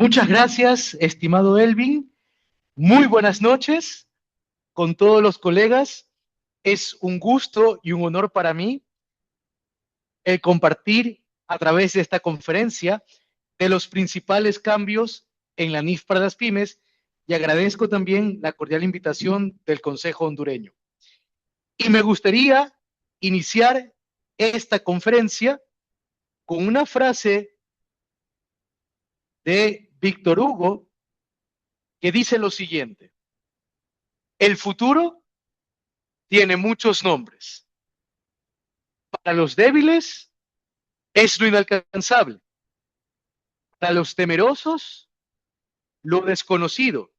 Muchas gracias, estimado Elvin. Muy buenas noches con todos los colegas. Es un gusto y un honor para mí el compartir a través de esta conferencia de los principales cambios en la NIF para las pymes y agradezco también la cordial invitación del Consejo Hondureño. Y me gustaría iniciar esta conferencia con una frase de Víctor Hugo que dice lo siguiente: el futuro tiene muchos nombres. Para los débiles es lo inalcanzable. Para los temerosos, lo desconocido.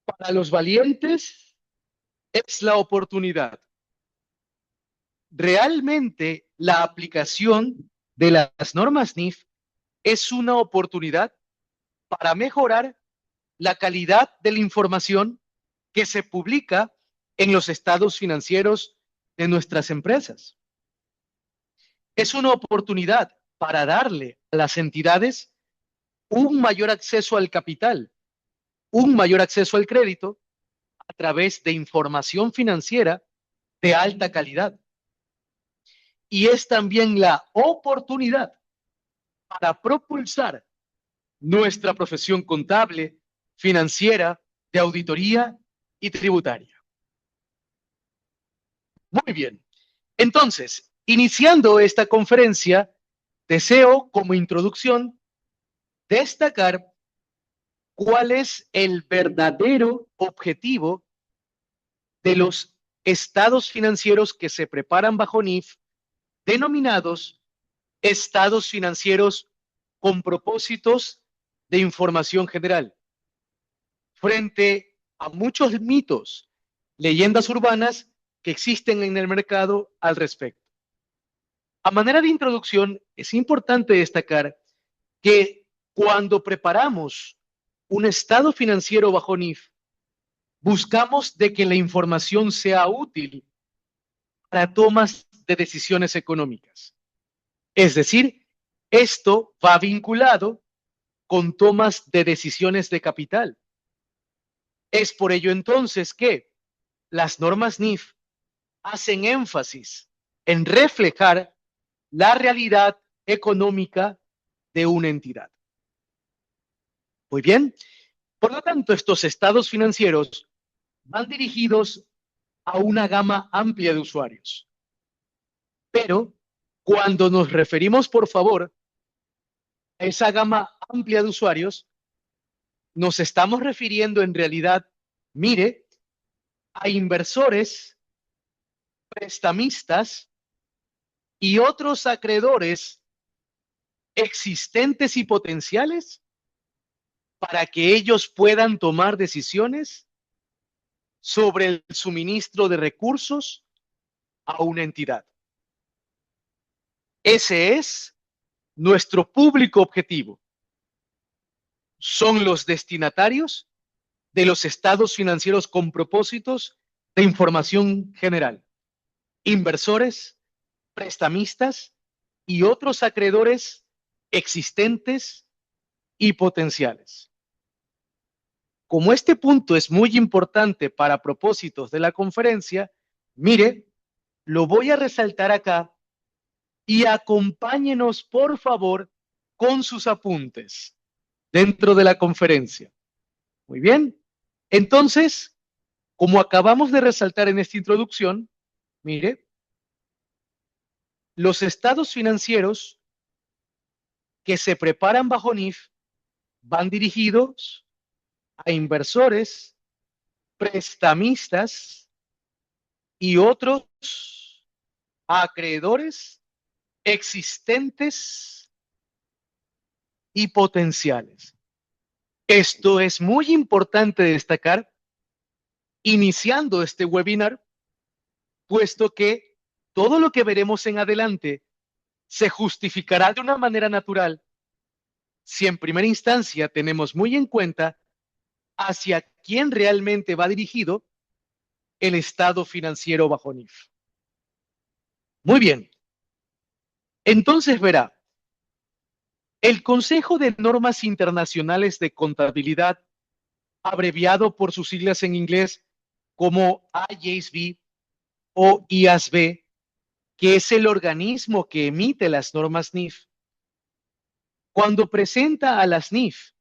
Para los valientes es la oportunidad. Realmente la aplicación de las normas NIF es una oportunidad para mejorar la calidad de la información que se publica en los estados financieros de nuestras empresas. Es una oportunidad para darle a las entidades un mayor acceso al capital, un mayor acceso al crédito a través de información financiera de alta calidad. Y es también la oportunidad para propulsar nuestra profesión contable, financiera, de auditoría y tributaria. Muy bien. Entonces, iniciando esta conferencia, deseo como introducción destacar cuál es el verdadero objetivo de los estados financieros que se preparan bajo NIF, denominados estados financieros con propósitos de información general, frente a muchos mitos, leyendas urbanas que existen en el mercado al respecto. A manera de introducción, es importante destacar que cuando preparamos un estado financiero bajo NIF, buscamos de que la información sea útil para tomas de decisiones económicas. Es decir, esto va vinculado con tomas de decisiones de capital. Es por ello entonces que las normas NIF hacen énfasis en reflejar la realidad económica de una entidad. Muy bien. Por lo tanto, estos estados financieros van dirigidos a una gama amplia de usuarios. Pero cuando nos referimos, por favor, a esa gama amplia de usuarios, nos estamos refiriendo en realidad, mire, a inversores, prestamistas y otros acreedores existentes y potenciales para que ellos puedan tomar decisiones sobre el suministro de recursos a una entidad. Ese es nuestro público objetivo. Son los destinatarios de los estados financieros con propósitos de información general, inversores, prestamistas y otros acreedores existentes y potenciales. Como este punto es muy importante para propósitos de la conferencia, mire, lo voy a resaltar acá y acompáñenos, por favor, con sus apuntes dentro de la conferencia. Muy bien. Entonces, como acabamos de resaltar en esta introducción, mire, los estados financieros que se preparan bajo NIF van dirigidos a inversores, prestamistas y otros acreedores existentes y potenciales. Esto es muy importante destacar iniciando este webinar, puesto que todo lo que veremos en adelante se justificará de una manera natural si en primera instancia tenemos muy en cuenta hacia quién realmente va dirigido el estado financiero bajo NIF. Muy bien, entonces verá, El Consejo de Normas Internacionales de Contabilidad, abreviado por sus siglas en inglés como IASB o IASB, que es el organismo que emite las normas NIF, cuando presenta a las NIF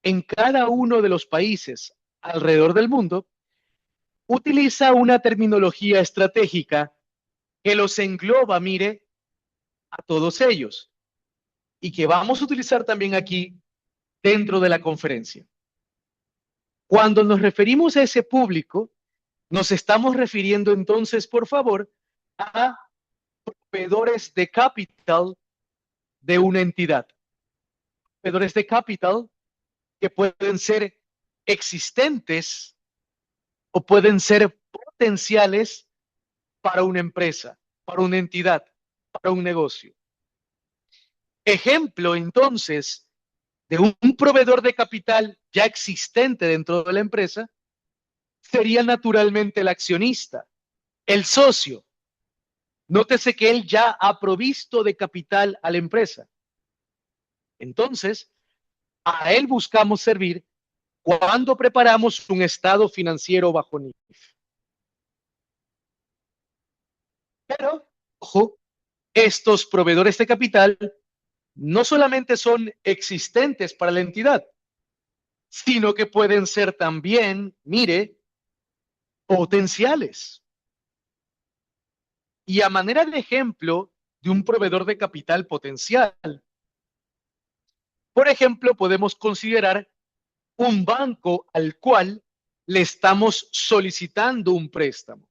en cada uno de los países alrededor del mundo, utiliza una terminología estratégica que los engloba, mire, a todos ellos y que vamos a utilizar también aquí dentro de la conferencia. Cuando nos referimos a ese público, nos estamos refiriendo entonces, por favor, a proveedores de capital de una entidad. Proveedores de capital que pueden ser existentes o pueden ser potenciales para una empresa, para una entidad, para un negocio. Ejemplo, entonces, de un proveedor de capital ya existente dentro de la empresa sería naturalmente el accionista, el socio. Nótese que él ya ha provisto de capital a la empresa. Entonces, a él buscamos servir cuando preparamos un estado financiero bajo NIF. Pero, ojo, estos proveedores de capital no solamente son existentes para la entidad, sino que pueden ser también, mire, potenciales. Y a manera de ejemplo de un proveedor de capital potencial, por ejemplo, podemos considerar un banco al cual le estamos solicitando un préstamo.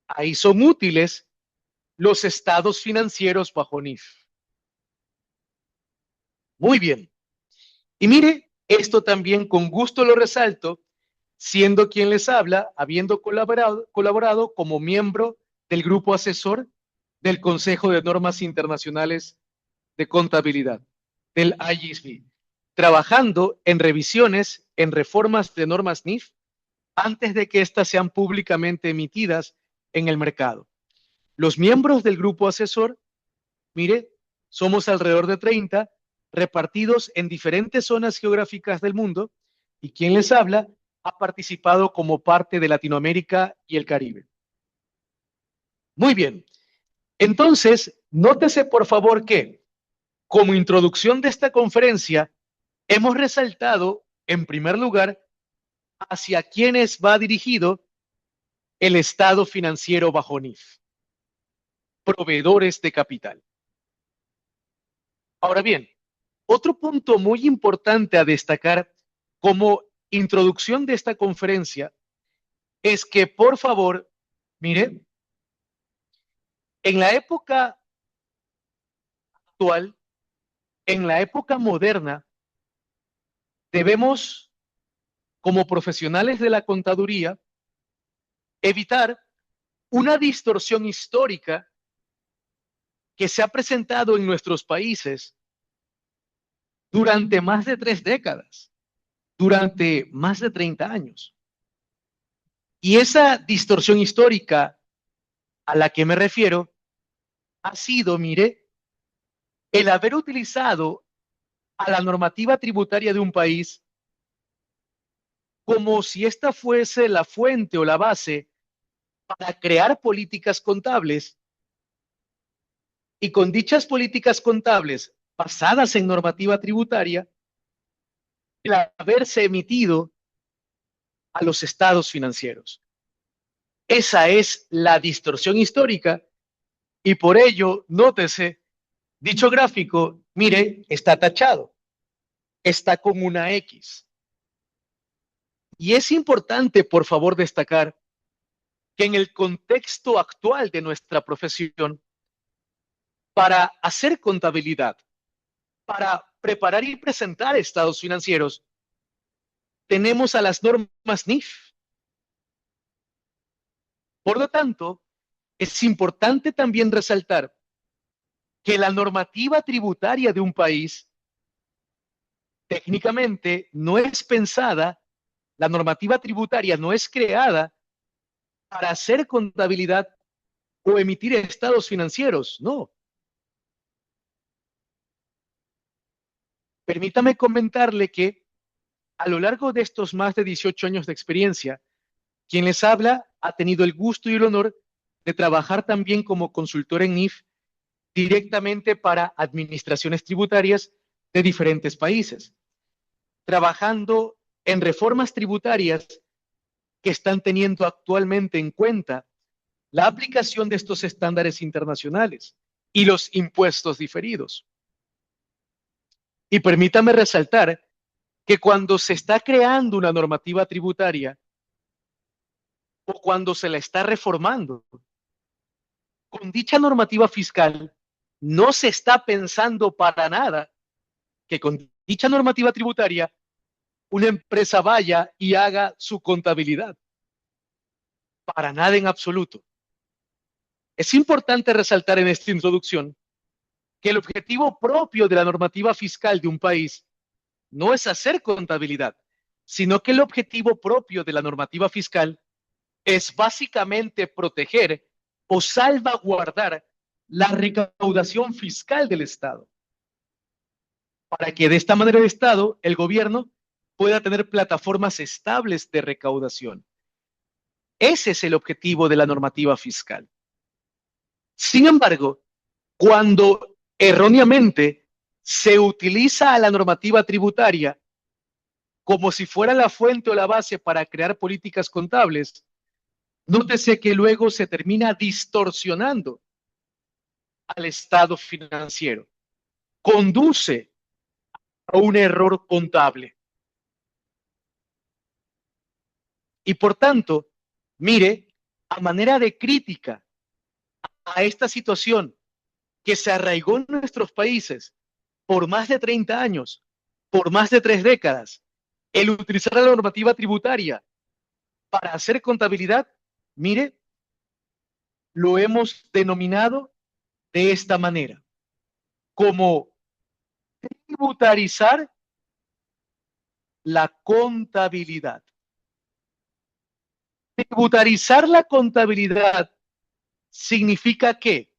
Ahí son útiles los estados financieros bajo NIF. Muy bien. Y mire, esto también con gusto lo resalto, siendo quien les habla, habiendo colaborado como miembro del grupo asesor del Consejo de Normas Internacionales de Contabilidad, del IGSB, trabajando en revisiones, en reformas de normas NIF, antes de que éstas sean públicamente emitidas en el mercado. Los miembros del grupo asesor, mire, somos alrededor de 30, repartidos en diferentes zonas geográficas del mundo, y quien les habla ha participado como parte de Latinoamérica y el Caribe. Muy bien. Entonces, nótese por favor que, como introducción de esta conferencia, hemos resaltado, en primer lugar, hacia quiénes va dirigido el estado financiero bajo NIF, proveedores de capital. Ahora bien, otro punto muy importante a destacar como introducción de esta conferencia es que, por favor, mire, en la época actual, en la época moderna, debemos, como profesionales de la contaduría, evitar una distorsión histórica que se ha presentado en nuestros países durante más de 3 décadas, durante más de 30 años. Y esa distorsión histórica a la que me refiero ha sido, mire, el haber utilizado a la normativa tributaria de un país como si esta fuese la fuente o la base para crear políticas contables, y con dichas políticas contables basadas en normativa tributaria, el haberse emitido a los estados financieros. Esa es la distorsión histórica y por ello, nótese, dicho gráfico, mire, está tachado, está con una X. Y es importante, por favor, destacar que en el contexto actual de nuestra profesión, para hacer contabilidad, para preparar y presentar estados financieros, tenemos a las normas NIF. Por lo tanto, es importante también resaltar que la normativa tributaria de un país técnicamente no es pensada, la normativa tributaria no es creada para hacer contabilidad o emitir estados financieros, no. Permítame comentarle que a lo largo de estos más de 18 años de experiencia, quien les habla ha tenido el gusto y el honor de trabajar también como consultor en NIF directamente para administraciones tributarias de diferentes países, trabajando en reformas tributarias que están teniendo actualmente en cuenta la aplicación de estos estándares internacionales y los impuestos diferidos. Y permítame resaltar que cuando se está creando una normativa tributaria o cuando se la está reformando, con dicha normativa fiscal no se está pensando para nada que con dicha normativa tributaria una empresa vaya y haga su contabilidad. Para nada en absoluto. Es importante resaltar en esta introducción que el objetivo propio de la normativa fiscal de un país no es hacer contabilidad, sino que el objetivo propio de la normativa fiscal es básicamente proteger o salvaguardar la recaudación fiscal del Estado, para que de esta manera el Estado, el gobierno, pueda tener plataformas estables de recaudación. Ese es el objetivo de la normativa fiscal. Sin embargo, cuando erróneamente se utiliza a la normativa tributaria como si fuera la fuente o la base para crear políticas contables, nótese que luego se termina distorsionando al estado financiero. Conduce a un error contable. Y por tanto, mire, a manera de crítica a esta situación que se arraigó en nuestros países por más de 30 años, por más de 3 décadas, el utilizar la normativa tributaria para hacer contabilidad, mire, lo hemos denominado de esta manera, como tributarizar la contabilidad. Tributarizar la contabilidad significa que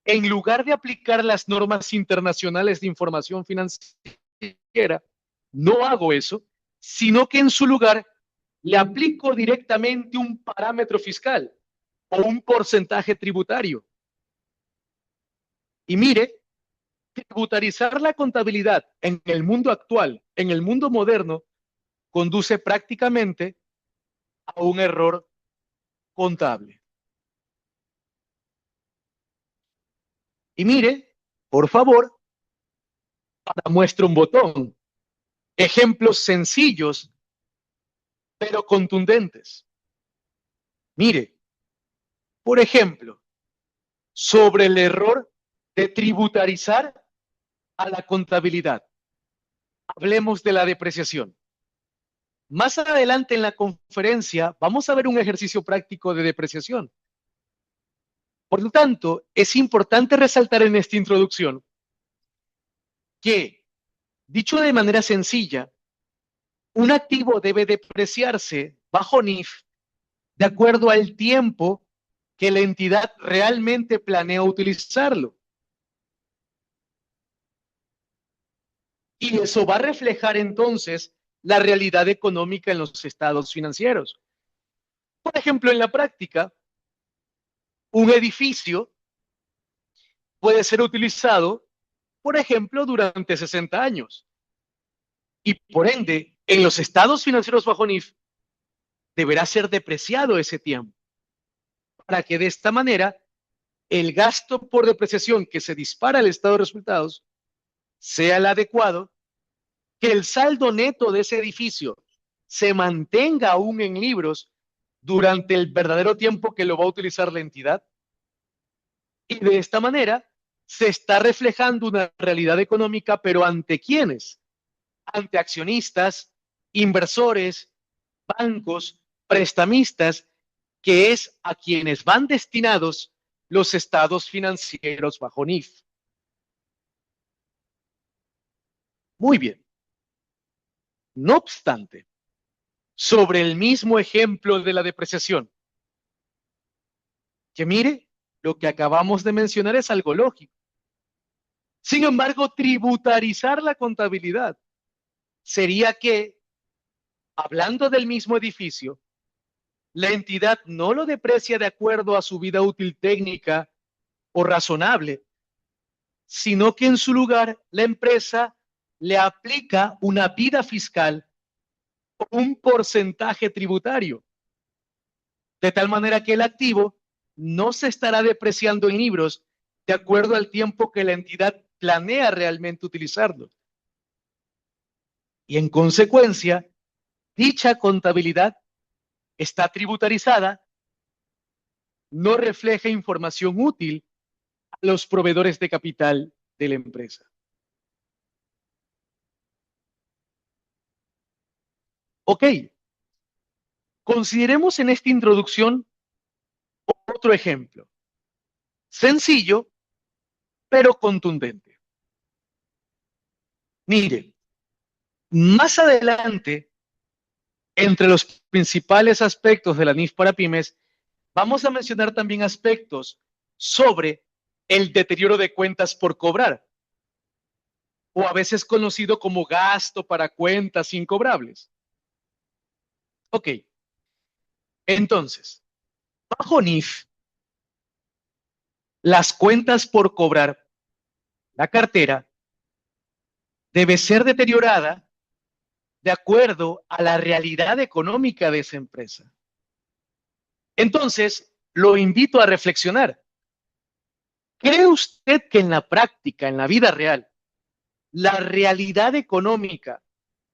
en lugar de aplicar las normas internacionales de información financiera, no hago eso, sino que en su lugar le aplico directamente un parámetro fiscal o un porcentaje tributario. Y mire, tributarizar la contabilidad en el mundo actual, en el mundo moderno, conduce prácticamente a un error contable. Y mire, por favor, para muestra un botón, ejemplos sencillos, pero contundentes. Mire, por ejemplo, sobre el error de tributarizar a la contabilidad. Hablemos de la depreciación. Más adelante en la conferencia vamos a ver un ejercicio práctico de depreciación. Por lo tanto, es importante resaltar en esta introducción que, dicho de manera sencilla, un activo debe depreciarse bajo NIF de acuerdo al tiempo que la entidad realmente planea utilizarlo. Y eso va a reflejar entonces la realidad económica en los estados financieros. Por ejemplo, en la práctica, un edificio puede ser utilizado, por ejemplo, durante 60 años. Y por ende, en los estados financieros bajo NIF, deberá ser depreciado ese tiempo, para que de esta manera el gasto por depreciación que se dispara al estado de resultados sea el adecuado, que el saldo neto de ese edificio se mantenga aún en libros durante el verdadero tiempo que lo va a utilizar la entidad. Y de esta manera se está reflejando una realidad económica, pero ¿ante quiénes? Ante accionistas, inversores, bancos, prestamistas, que es a quienes van destinados los estados financieros bajo NIF. Muy bien. No obstante, sobre el mismo ejemplo de la depreciación, que mire, lo que acabamos de mencionar es algo lógico. Sin embargo, tributarizar la contabilidad sería que, hablando del mismo edificio, la entidad no lo deprecia de acuerdo a su vida útil técnica o razonable, sino que en su lugar la empresa le aplica una vida fiscal o un porcentaje tributario, de tal manera que el activo no se estará depreciando en libros de acuerdo al tiempo que la entidad planea realmente utilizarlo. Y en consecuencia, dicha contabilidad está tributarizada, no refleja información útil a los proveedores de capital de la empresa. Ok, consideremos en esta introducción otro ejemplo, sencillo, pero contundente. Mire, más adelante, entre los principales aspectos de la NIF para pymes, vamos a mencionar también aspectos sobre el deterioro de cuentas por cobrar, o a veces conocido como gasto para cuentas incobrables. Ok, entonces, bajo NIF, las cuentas por cobrar, la cartera, debe ser deteriorada de acuerdo a la realidad económica de esa empresa. Entonces, lo invito a reflexionar. ¿Cree usted que en la práctica, en la vida real, la realidad económica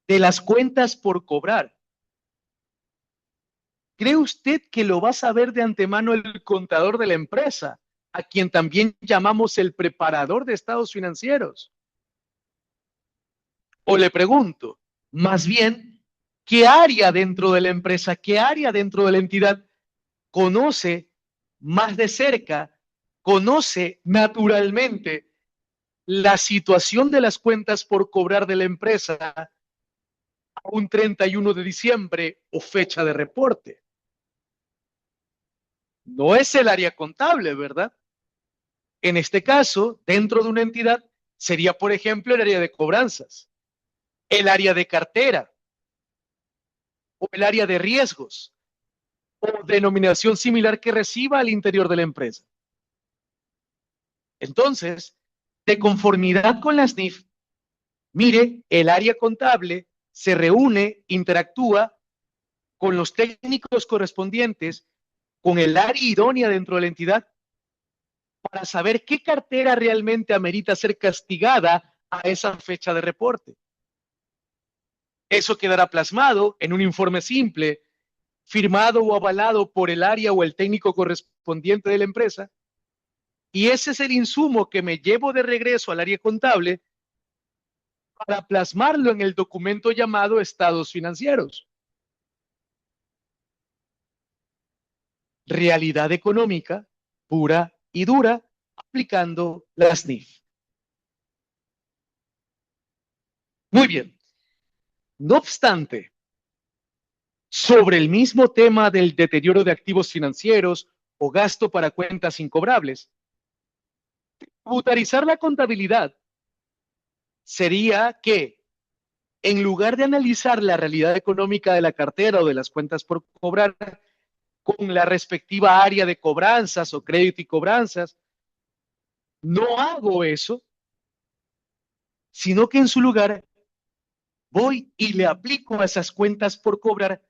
de las cuentas por cobrar, cree usted que lo va a saber de antemano el contador de la empresa, a quien también llamamos el preparador de estados financieros? O le pregunto, más bien, ¿qué área dentro de la empresa, qué área dentro de la entidad conoce más de cerca, conoce naturalmente la situación de las cuentas por cobrar de la empresa a un 31 de diciembre o fecha de reporte? No es el área contable, ¿verdad? En este caso, dentro de una entidad, sería, por ejemplo, el área de cobranzas, el área de cartera o el área de riesgos o denominación similar que reciba al interior de la empresa. Entonces, de conformidad con las NIF, mire, el área contable se reúne, interactúa con los técnicos correspondientes, con el área idónea dentro de la entidad, para saber qué cartera realmente amerita ser castigada a esa fecha de reporte. Eso quedará plasmado en un informe simple, firmado o avalado por el área o el técnico correspondiente de la empresa, y ese es el insumo que me llevo de regreso al área contable para plasmarlo en el documento llamado estados financieros. Realidad económica pura y dura aplicando las NIF. Muy bien. No obstante, sobre el mismo tema del deterioro de activos financieros o gasto para cuentas incobrables, tributarizar la contabilidad sería que, en lugar de analizar la realidad económica de la cartera o de las cuentas por cobrar con la respectiva área de cobranzas o crédito y cobranzas, no hago eso, sino que en su lugar voy y le aplico a esas cuentas por cobrar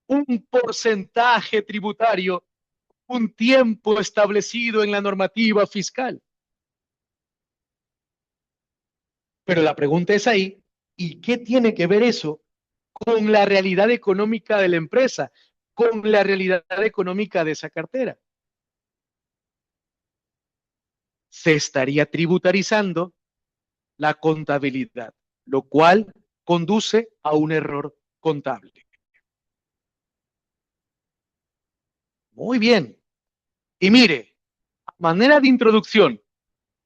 un porcentaje tributario, un tiempo establecido en la normativa fiscal. Pero la pregunta es ahí, ¿y qué tiene que ver eso con la realidad económica de la empresa, con la realidad económica de esa cartera? Se estaría tributarizando la contabilidad, lo cual conduce a un error contable. Muy bien. Y mire, manera de introducción,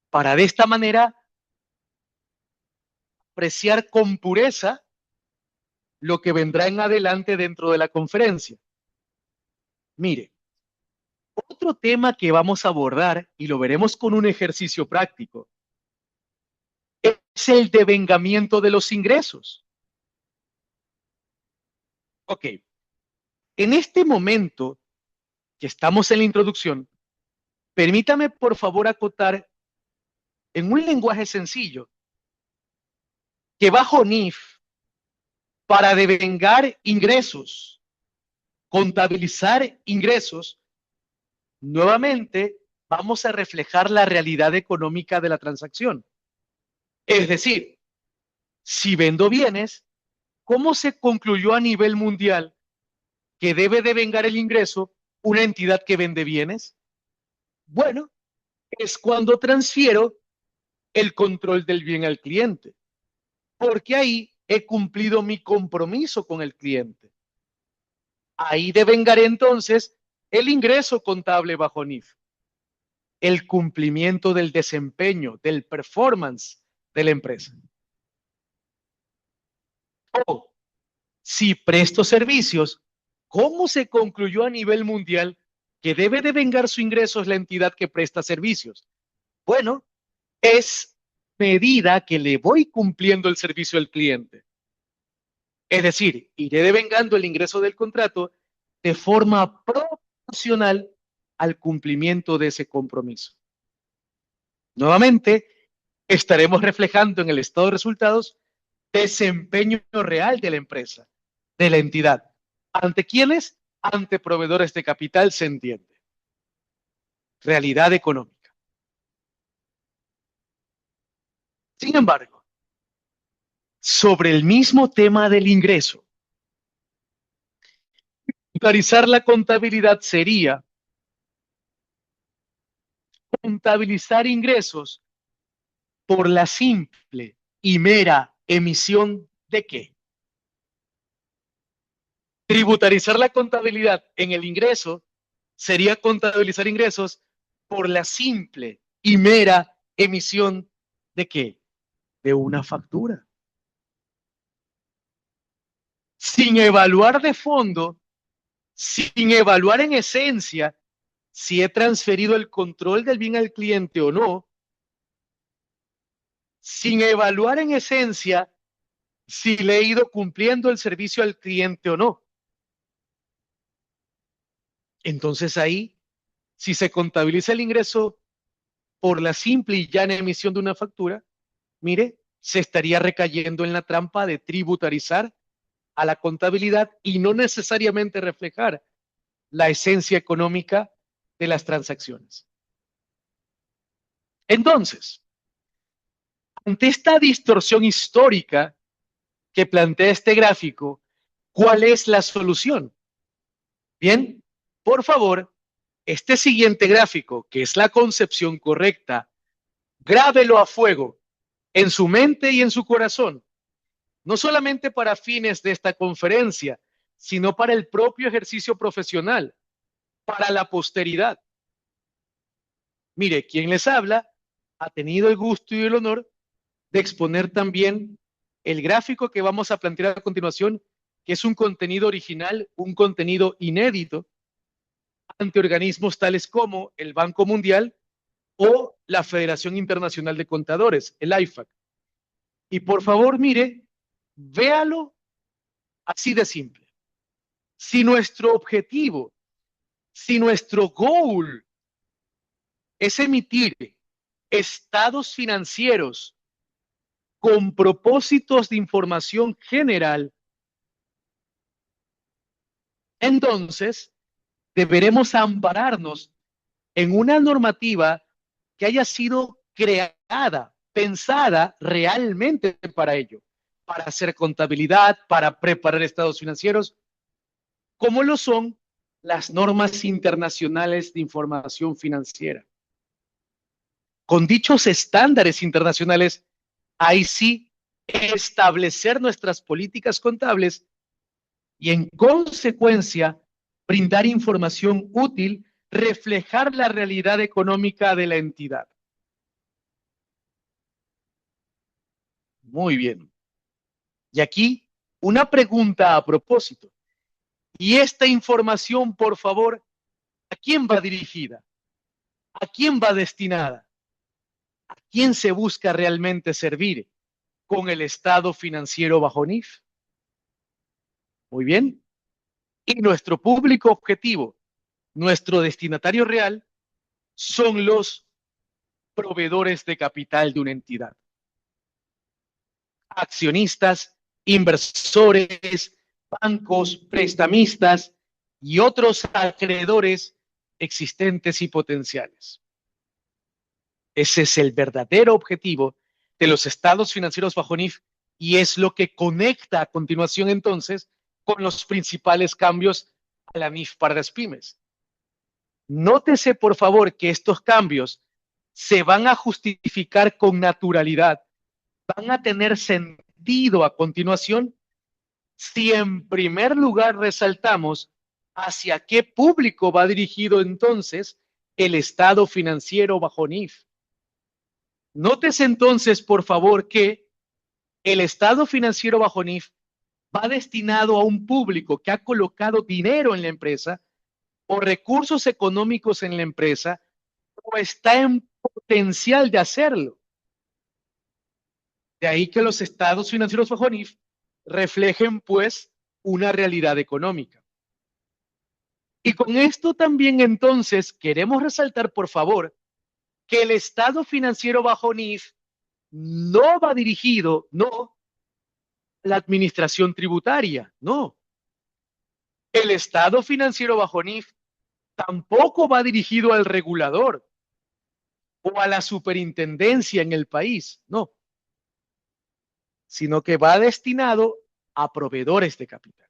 para de esta manera apreciar con pureza lo que vendrá en adelante dentro de la conferencia. Mire, otro tema que vamos a abordar, y lo veremos con un ejercicio práctico, es el devengamiento de los ingresos. Ok, en este momento que estamos en la introducción, permítame por favor acotar en un lenguaje sencillo que bajo NIF, para devengar ingresos, contabilizar ingresos, nuevamente vamos a reflejar la realidad económica de la transacción. Es decir, si vendo bienes, ¿cómo se concluyó a nivel mundial que debe devengar el ingreso una entidad que vende bienes? Bueno, es cuando transfiero el control del bien al cliente, porque ahí he cumplido mi compromiso con el cliente. Ahí devengaré entonces el ingreso contable bajo NIF, el cumplimiento del desempeño, del performance de la empresa. O si presto servicios, ¿cómo se concluyó a nivel mundial que debe devengar su ingreso la entidad que presta servicios? Bueno, es medida que le voy cumpliendo el servicio al cliente. Es decir, iré devengando el ingreso del contrato de forma proporcional al cumplimiento de ese compromiso. Nuevamente, estaremos reflejando en el estado de resultados desempeño real de la empresa, de la entidad. ¿Ante quiénes? Ante proveedores de capital, se entiende. Realidad económica. Sin embargo, sobre el mismo tema del ingreso, clarificar la contabilidad sería contabilizar ingresos por la simple y mera emisión de qué. Tributarizar la contabilidad en el ingreso sería contabilizar ingresos por la simple y mera emisión de qué? De una factura. Sin evaluar de fondo, sin evaluar en esencia si he transferido el control del bien al cliente o no, sin evaluar en esencia si le he ido cumpliendo el servicio al cliente o no. Entonces ahí, si se contabiliza el ingreso por la simple y llana emisión de una factura, mire, se estaría recayendo en la trampa de tributarizar a la contabilidad y no necesariamente reflejar la esencia económica de las transacciones. Entonces, ante esta distorsión histórica que plantea este gráfico, ¿cuál es la solución? Bien, por favor, este siguiente gráfico, que es la concepción correcta, grábelo a fuego en su mente y en su corazón, no solamente para fines de esta conferencia, sino para el propio ejercicio profesional, para la posteridad. Mire, quien les habla ha tenido el gusto y el honor de exponer también el gráfico que vamos a plantear a continuación, que es un contenido original, un contenido inédito ante organismos tales como el Banco Mundial o la Federación Internacional de Contadores, el IFAC. Y por favor, mire, véalo así de simple. Si nuestro objetivo, si nuestro goal es emitir estados financieros con propósitos de información general, entonces deberemos ampararnos en una normativa que haya sido creada, pensada realmente para ello, para hacer contabilidad, para preparar estados financieros, como lo son las normas internacionales de información financiera. Con dichos estándares internacionales, ahí sí establecer nuestras políticas contables y en consecuencia brindar información útil, reflejar la realidad económica de la entidad. Muy bien. Y aquí una pregunta a propósito. ¿Y esta información, por favor, a quién va dirigida? ¿A quién va destinada? ¿A quién se busca realmente servir? con el estado financiero bajo NIF. Muy bien. Y nuestro público objetivo, nuestro destinatario real, son los proveedores de capital de una entidad. Accionistas, inversores, bancos, prestamistas y otros acreedores existentes y potenciales. Ese es el verdadero objetivo de los estados financieros bajo NIF y es lo que conecta a continuación entonces con los principales cambios a la NIF para las pymes. Nótese por favor que estos cambios se van a justificar con naturalidad, van a tener sentido a continuación si en primer lugar resaltamos hacia qué público va dirigido entonces el estado financiero bajo NIF. Nótese entonces, por favor, que el estado financiero bajo NIF va destinado a un público que ha colocado dinero en la empresa o recursos económicos en la empresa o está en potencial de hacerlo. De ahí que los estados financieros bajo NIF reflejen, pues, una realidad económica. Y con esto también entonces queremos resaltar, por favor, que el estado financiero bajo NIF no va dirigido, no, a la administración tributaria, no. El estado financiero bajo NIF tampoco va dirigido al regulador o a la superintendencia en el país, no, sino que va destinado a proveedores de capital.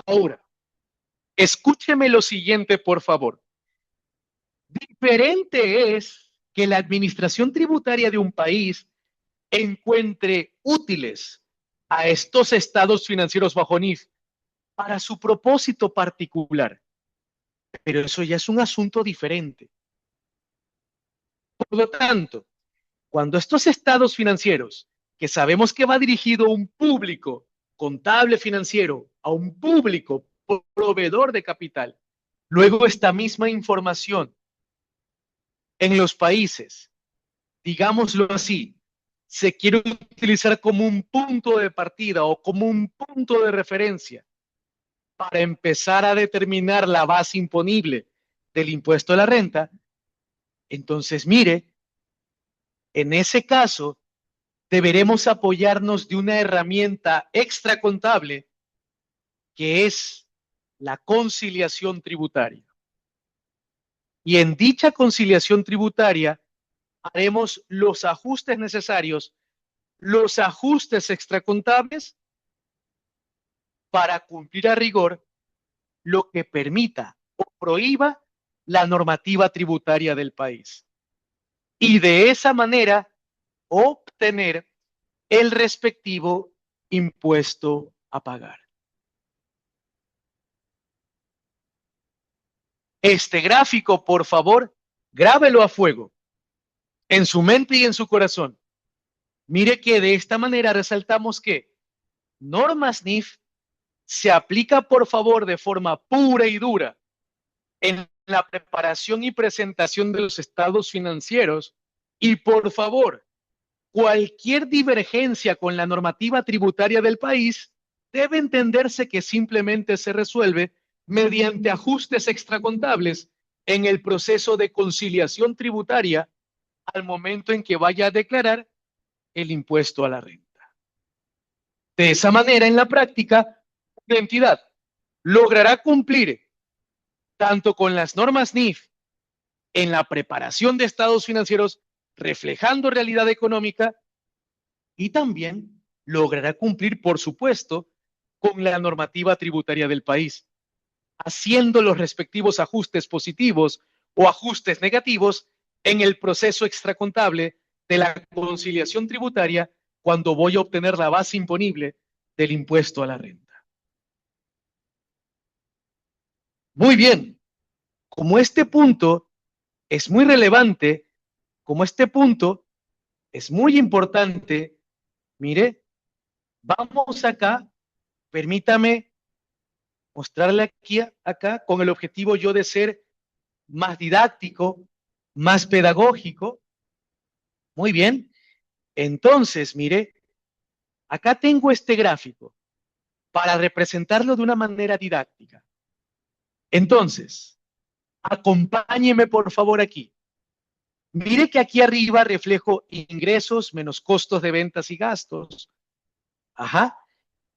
Ahora, escúcheme lo siguiente, por favor. Diferente es que la administración tributaria de un país encuentre útiles a estos estados financieros bajo NIF para su propósito particular. Pero eso ya es un asunto diferente. Por lo tanto, cuando estos estados financieros, que sabemos que va dirigido a un público contable financiero, a un público proveedor de capital, luego esta misma información en los países, digámoslo así, se quiere utilizar como un punto de partida o como un punto de referencia para empezar a determinar la base imponible del impuesto a la renta, entonces mire, en ese caso deberemos apoyarnos de una herramienta extra contable que es la conciliación tributaria. Y en dicha conciliación tributaria haremos los ajustes necesarios, los ajustes extracontables para cumplir a rigor lo que permita o prohíba la normativa tributaria del país. Y de esa manera obtener el respectivo impuesto a pagar. Este gráfico, por favor, grábelo a fuego, en su mente y en su corazón. Mire que de esta manera resaltamos que normas NIF se aplica, por favor, de forma pura y dura en la preparación y presentación de los estados financieros y, por favor, cualquier divergencia con la normativa tributaria del país debe entenderse que simplemente se resuelve mediante ajustes extracontables en el proceso de conciliación tributaria al momento en que vaya a declarar el impuesto a la renta. De esa manera, en la práctica, la entidad logrará cumplir tanto con las normas NIF en la preparación de estados financieros reflejando realidad económica y también logrará cumplir, por supuesto, con la normativa tributaria del país, haciendo los respectivos ajustes positivos o ajustes negativos en el proceso extracontable de la conciliación tributaria cuando voy a obtener la base imponible del impuesto a la renta. Muy bien, como este punto es muy relevante, como este punto es muy importante, mire, vamos acá, permítame mostrarle aquí, acá, con el objetivo yo de ser más didáctico, más pedagógico. Muy bien. Entonces, mire, acá tengo este gráfico para representarlo de una manera didáctica. Entonces, acompáñeme por favor aquí. Mire que aquí arriba reflejo ingresos menos costos de ventas y gastos. Ajá.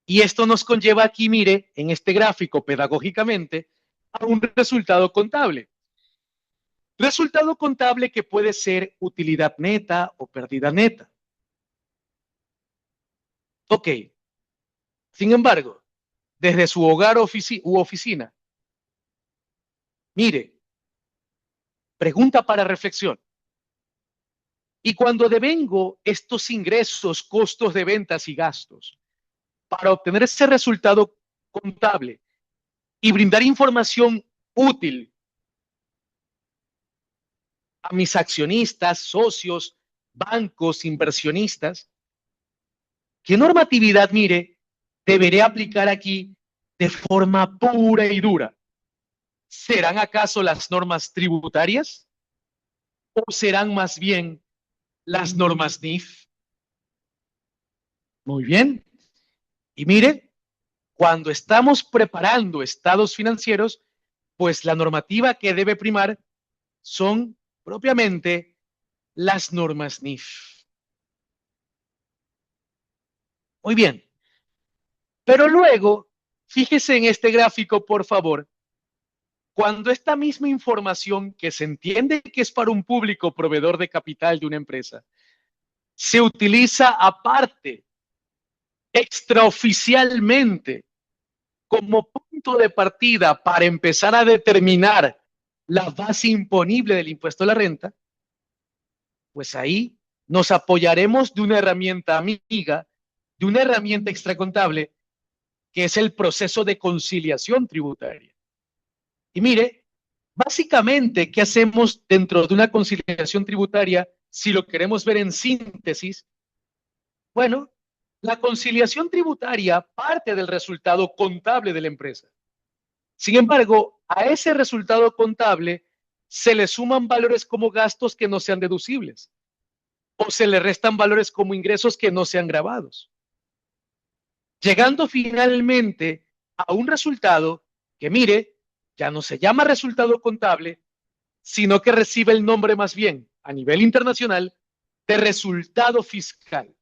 Y esto nos conlleva aquí, mire, en este gráfico pedagógicamente, a un resultado contable. Resultado contable que puede ser utilidad neta o pérdida neta. Ok. Sin embargo, desde su hogar u oficina, mire, pregunta para reflexión. Y cuando devengo estos ingresos, costos de ventas y gastos, para obtener ese resultado contable y brindar información útil a mis accionistas, socios, bancos, inversionistas, ¿qué normatividad, mire, deberé aplicar aquí de forma pura y dura? ¿Serán acaso las normas tributarias o serán más bien las normas NIF? Muy bien. Y mire, cuando estamos preparando estados financieros, pues la normativa que debe primar son propiamente las normas NIF. Muy bien. Pero luego, fíjese en este gráfico, por favor, cuando esta misma información que se entiende que es para un público proveedor de capital de una empresa, se utiliza aparte, extraoficialmente, como punto de partida para empezar a determinar la base imponible del impuesto a la renta, pues ahí nos apoyaremos de una herramienta amiga, de una herramienta extracontable, que es el proceso de conciliación tributaria. Y mire, básicamente, ¿qué hacemos dentro de una conciliación tributaria si lo queremos ver en síntesis? Bueno, la conciliación tributaria parte del resultado contable de la empresa. Sin embargo, a ese resultado contable se le suman valores como gastos que no sean deducibles o se le restan valores como ingresos que no sean grabados, llegando finalmente a un resultado que, mire, ya no se llama resultado contable, sino que recibe el nombre más bien a nivel internacional de resultado fiscal,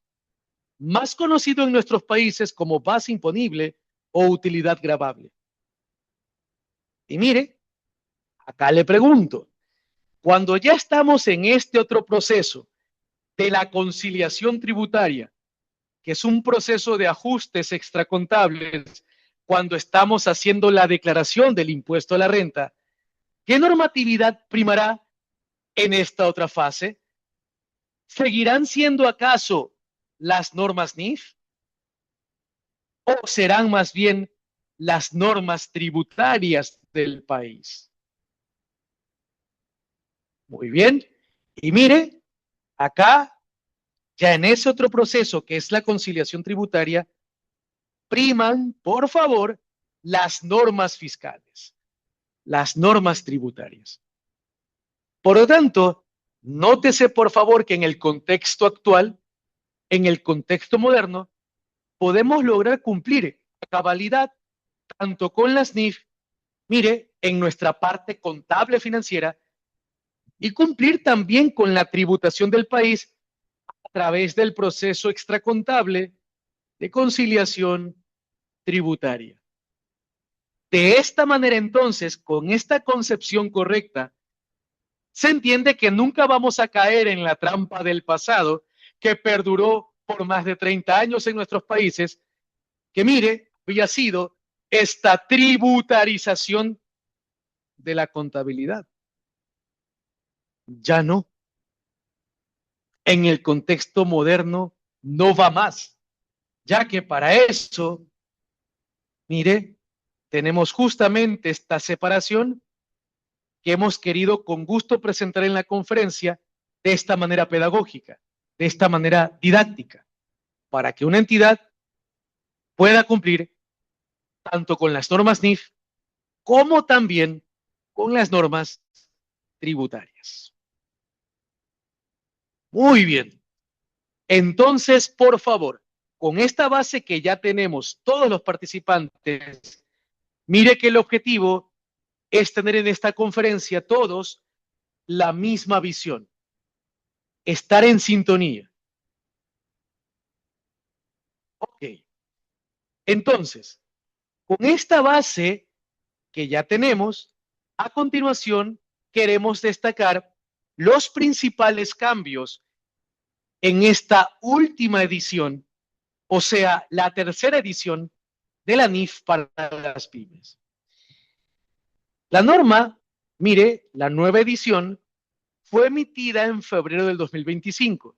más conocido en nuestros países como base imponible o utilidad gravable. Y mire, acá le pregunto, cuando ya estamos en este otro proceso de la conciliación tributaria, que es un proceso de ajustes extracontables, cuando estamos haciendo la declaración del impuesto a la renta, ¿qué normatividad primará en esta otra fase? ¿Seguirán siendo acaso las normas NIF o serán más bien las normas tributarias del país? Muy bien. Y mire, acá, ya en ese otro proceso que es la conciliación tributaria, priman, por favor, las normas fiscales, las normas tributarias. Por lo tanto, nótese, por favor, que en el contexto actual, en el contexto moderno, podemos lograr cumplir a cabalidad tanto con las NIF, mire, en nuestra parte contable financiera, y cumplir también con la tributación del país a través del proceso extracontable de conciliación tributaria. De esta manera, entonces, con esta concepción correcta, se entiende que nunca vamos a caer en la trampa del pasado que perduró por más de 30 años en nuestros países, que mire, había sido esta tributarización de la contabilidad. Ya no. En el contexto moderno no va más, ya que para eso, mire, tenemos justamente esta separación que hemos querido con gusto presentar en la conferencia de esta manera pedagógica, de esta manera didáctica, para que una entidad pueda cumplir tanto con las normas NIF como también con las normas tributarias. Muy bien. Entonces, por favor, con esta base que ya tenemos todos los participantes, mire que el objetivo es tener en esta conferencia todos la misma visión, estar en sintonía. Ok. Entonces, con esta base que ya tenemos, a continuación queremos destacar los principales cambios en esta última edición, o sea, la tercera edición de la NIF para las pymes. La norma, mire, la nueva edición fue emitida en febrero del 2025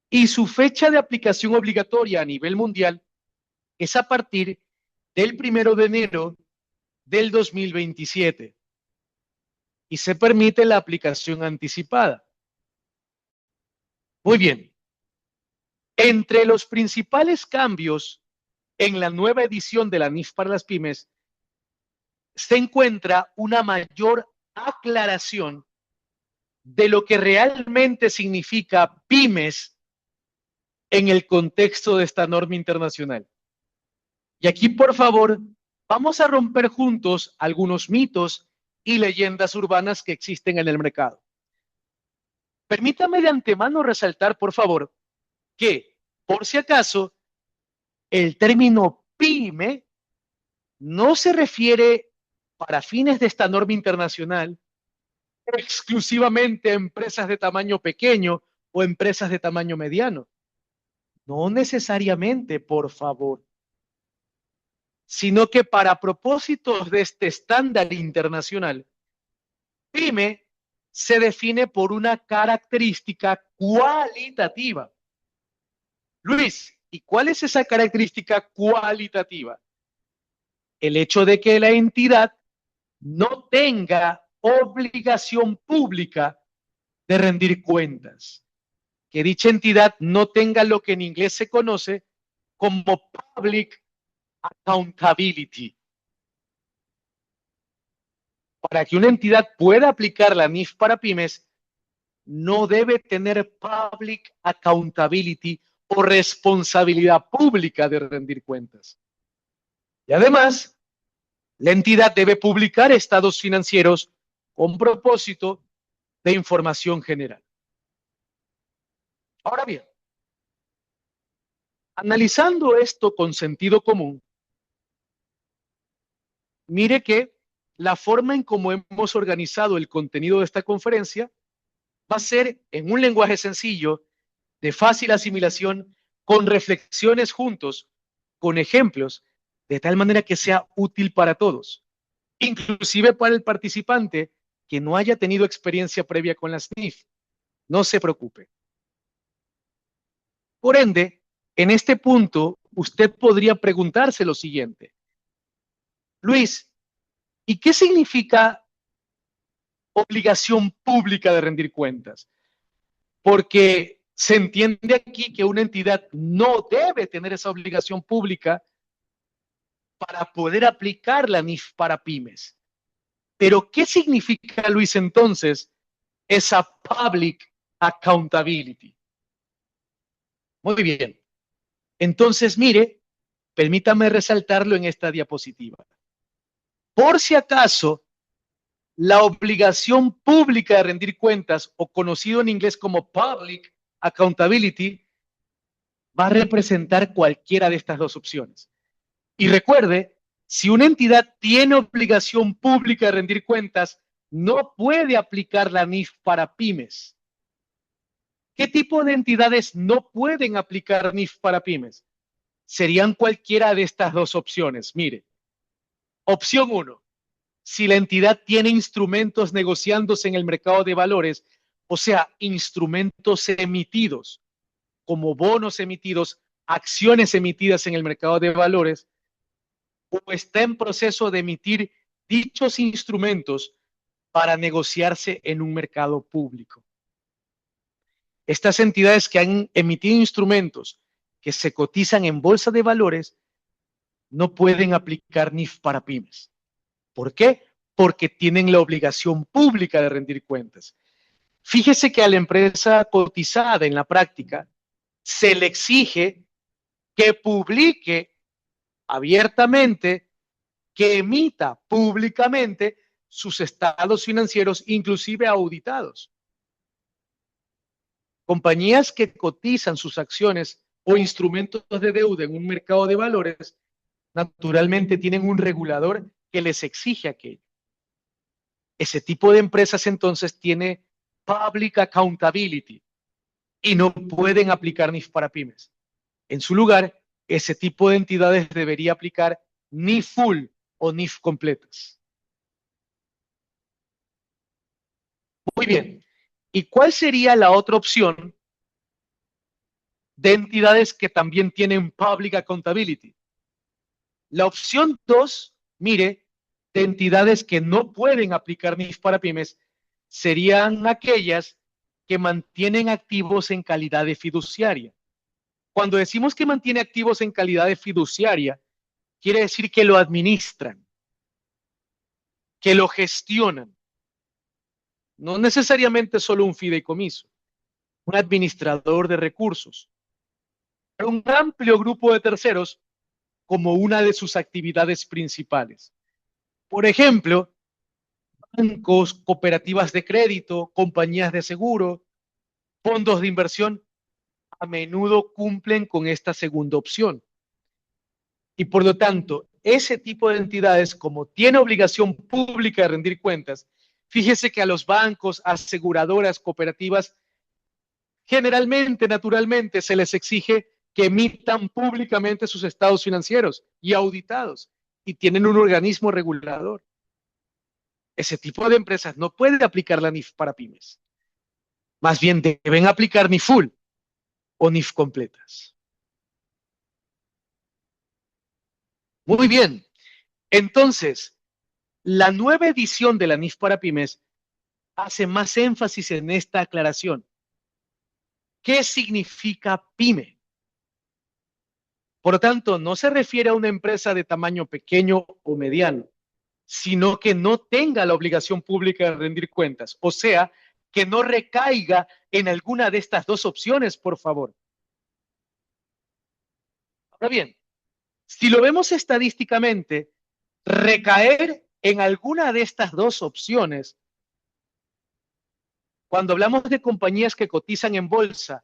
y su fecha de aplicación obligatoria a nivel mundial es a partir del 1 de enero del 2027 y se permite la aplicación anticipada. Muy bien. Entre los principales cambios en la nueva edición de la NIF para las pymes se encuentra una mayor aclaración de lo que realmente significa pymes en el contexto de esta norma internacional. Y aquí, por favor, vamos a romper juntos algunos mitos y leyendas urbanas que existen en el mercado. Permítame de antemano resaltar, por favor, que, por si acaso, el término pyme no se refiere para fines de esta norma internacional exclusivamente a empresas de tamaño pequeño o empresas de tamaño mediano. No necesariamente, por favor, sino que para propósitos de este estándar internacional, pyme se define por una característica cualitativa. Luis, ¿y cuál es esa característica cualitativa? El hecho de que la entidad no tenga obligación pública de rendir cuentas, que dicha entidad no tenga lo que en inglés se conoce como public accountability. Para que una entidad pueda aplicar la NIF para pymes, no debe tener public accountability o responsabilidad pública de rendir cuentas. Y además, la entidad debe publicar estados financieros con propósito de información general. Ahora bien, analizando esto con sentido común, mire que la forma en cómo hemos organizado el contenido de esta conferencia va a ser en un lenguaje sencillo, de fácil asimilación, con reflexiones juntos, con ejemplos, de tal manera que sea útil para todos, inclusive para el participante que no haya tenido experiencia previa con las NIF. No se preocupe. Por ende, en este punto, usted podría preguntarse lo siguiente. Luis, ¿y qué significa obligación pública de rendir cuentas? Porque se entiende aquí que una entidad no debe tener esa obligación pública para poder aplicar la NIF para pymes. Pero, ¿qué significa, Luis, entonces, esa public accountability? Muy bien. Entonces, mire, permítame resaltarlo en esta diapositiva. Por si acaso, la obligación pública de rendir cuentas, o conocido en inglés como public accountability, va a representar cualquiera de estas dos opciones. Y recuerde, si una entidad tiene obligación pública de rendir cuentas, no puede aplicar la NIF para pymes. ¿Qué tipo de entidades no pueden aplicar NIF para pymes? Serían cualquiera de estas dos opciones. Mire, opción 1. Si la entidad tiene instrumentos negociándose en el mercado de valores, o sea, instrumentos emitidos, como bonos emitidos, acciones emitidas en el mercado de valores, o está en proceso de emitir dichos instrumentos para negociarse en un mercado público. Estas entidades que han emitido instrumentos que se cotizan en bolsa de valores no pueden aplicar NIF para pymes. ¿Por qué? Porque tienen la obligación pública de rendir cuentas. Fíjese que a la empresa cotizada en la práctica se le exige que publique abiertamente, que emita públicamente sus estados financieros, inclusive auditados. Compañías que cotizan sus acciones o instrumentos de deuda en un mercado de valores, naturalmente tienen un regulador que les exige aquello. Ese tipo de empresas entonces tiene public accountability y no pueden aplicar NIF para pymes. En su lugar, ese tipo de entidades debería aplicar NIF full o NIF completas. Muy bien. ¿Y cuál sería la otra opción de entidades que también tienen public accountability? La opción 2, mire, de entidades que no pueden aplicar NIF para pymes, serían aquellas que mantienen activos en calidad de fiduciaria. Cuando decimos que mantiene activos en calidad de fiduciaria, quiere decir que lo administran, que lo gestionan. No necesariamente solo un fideicomiso, un administrador de recursos, pero un amplio grupo de terceros como una de sus actividades principales. Por ejemplo, bancos, cooperativas de crédito, compañías de seguro, fondos de inversión, a menudo cumplen con esta segunda opción. Y por lo tanto, ese tipo de entidades, como tiene obligación pública de rendir cuentas, fíjese que a los bancos, aseguradoras, cooperativas, generalmente, naturalmente, se les exige que emitan públicamente sus estados financieros y auditados, y tienen un organismo regulador. Ese tipo de empresas no puede aplicar la NIF para pymes. Más bien deben aplicar NIF full o NIF completas. Muy bien. Entonces, la nueva edición de la NIF para pymes hace más énfasis en esta aclaración. ¿Qué significa pyme? Por lo tanto, no se refiere a una empresa de tamaño pequeño o mediano, sino que no tenga la obligación pública de rendir cuentas. O sea, que no recaiga en alguna de estas dos opciones, por favor. Ahora bien, si lo vemos estadísticamente, recaer en alguna de estas dos opciones, cuando hablamos de compañías que cotizan en bolsa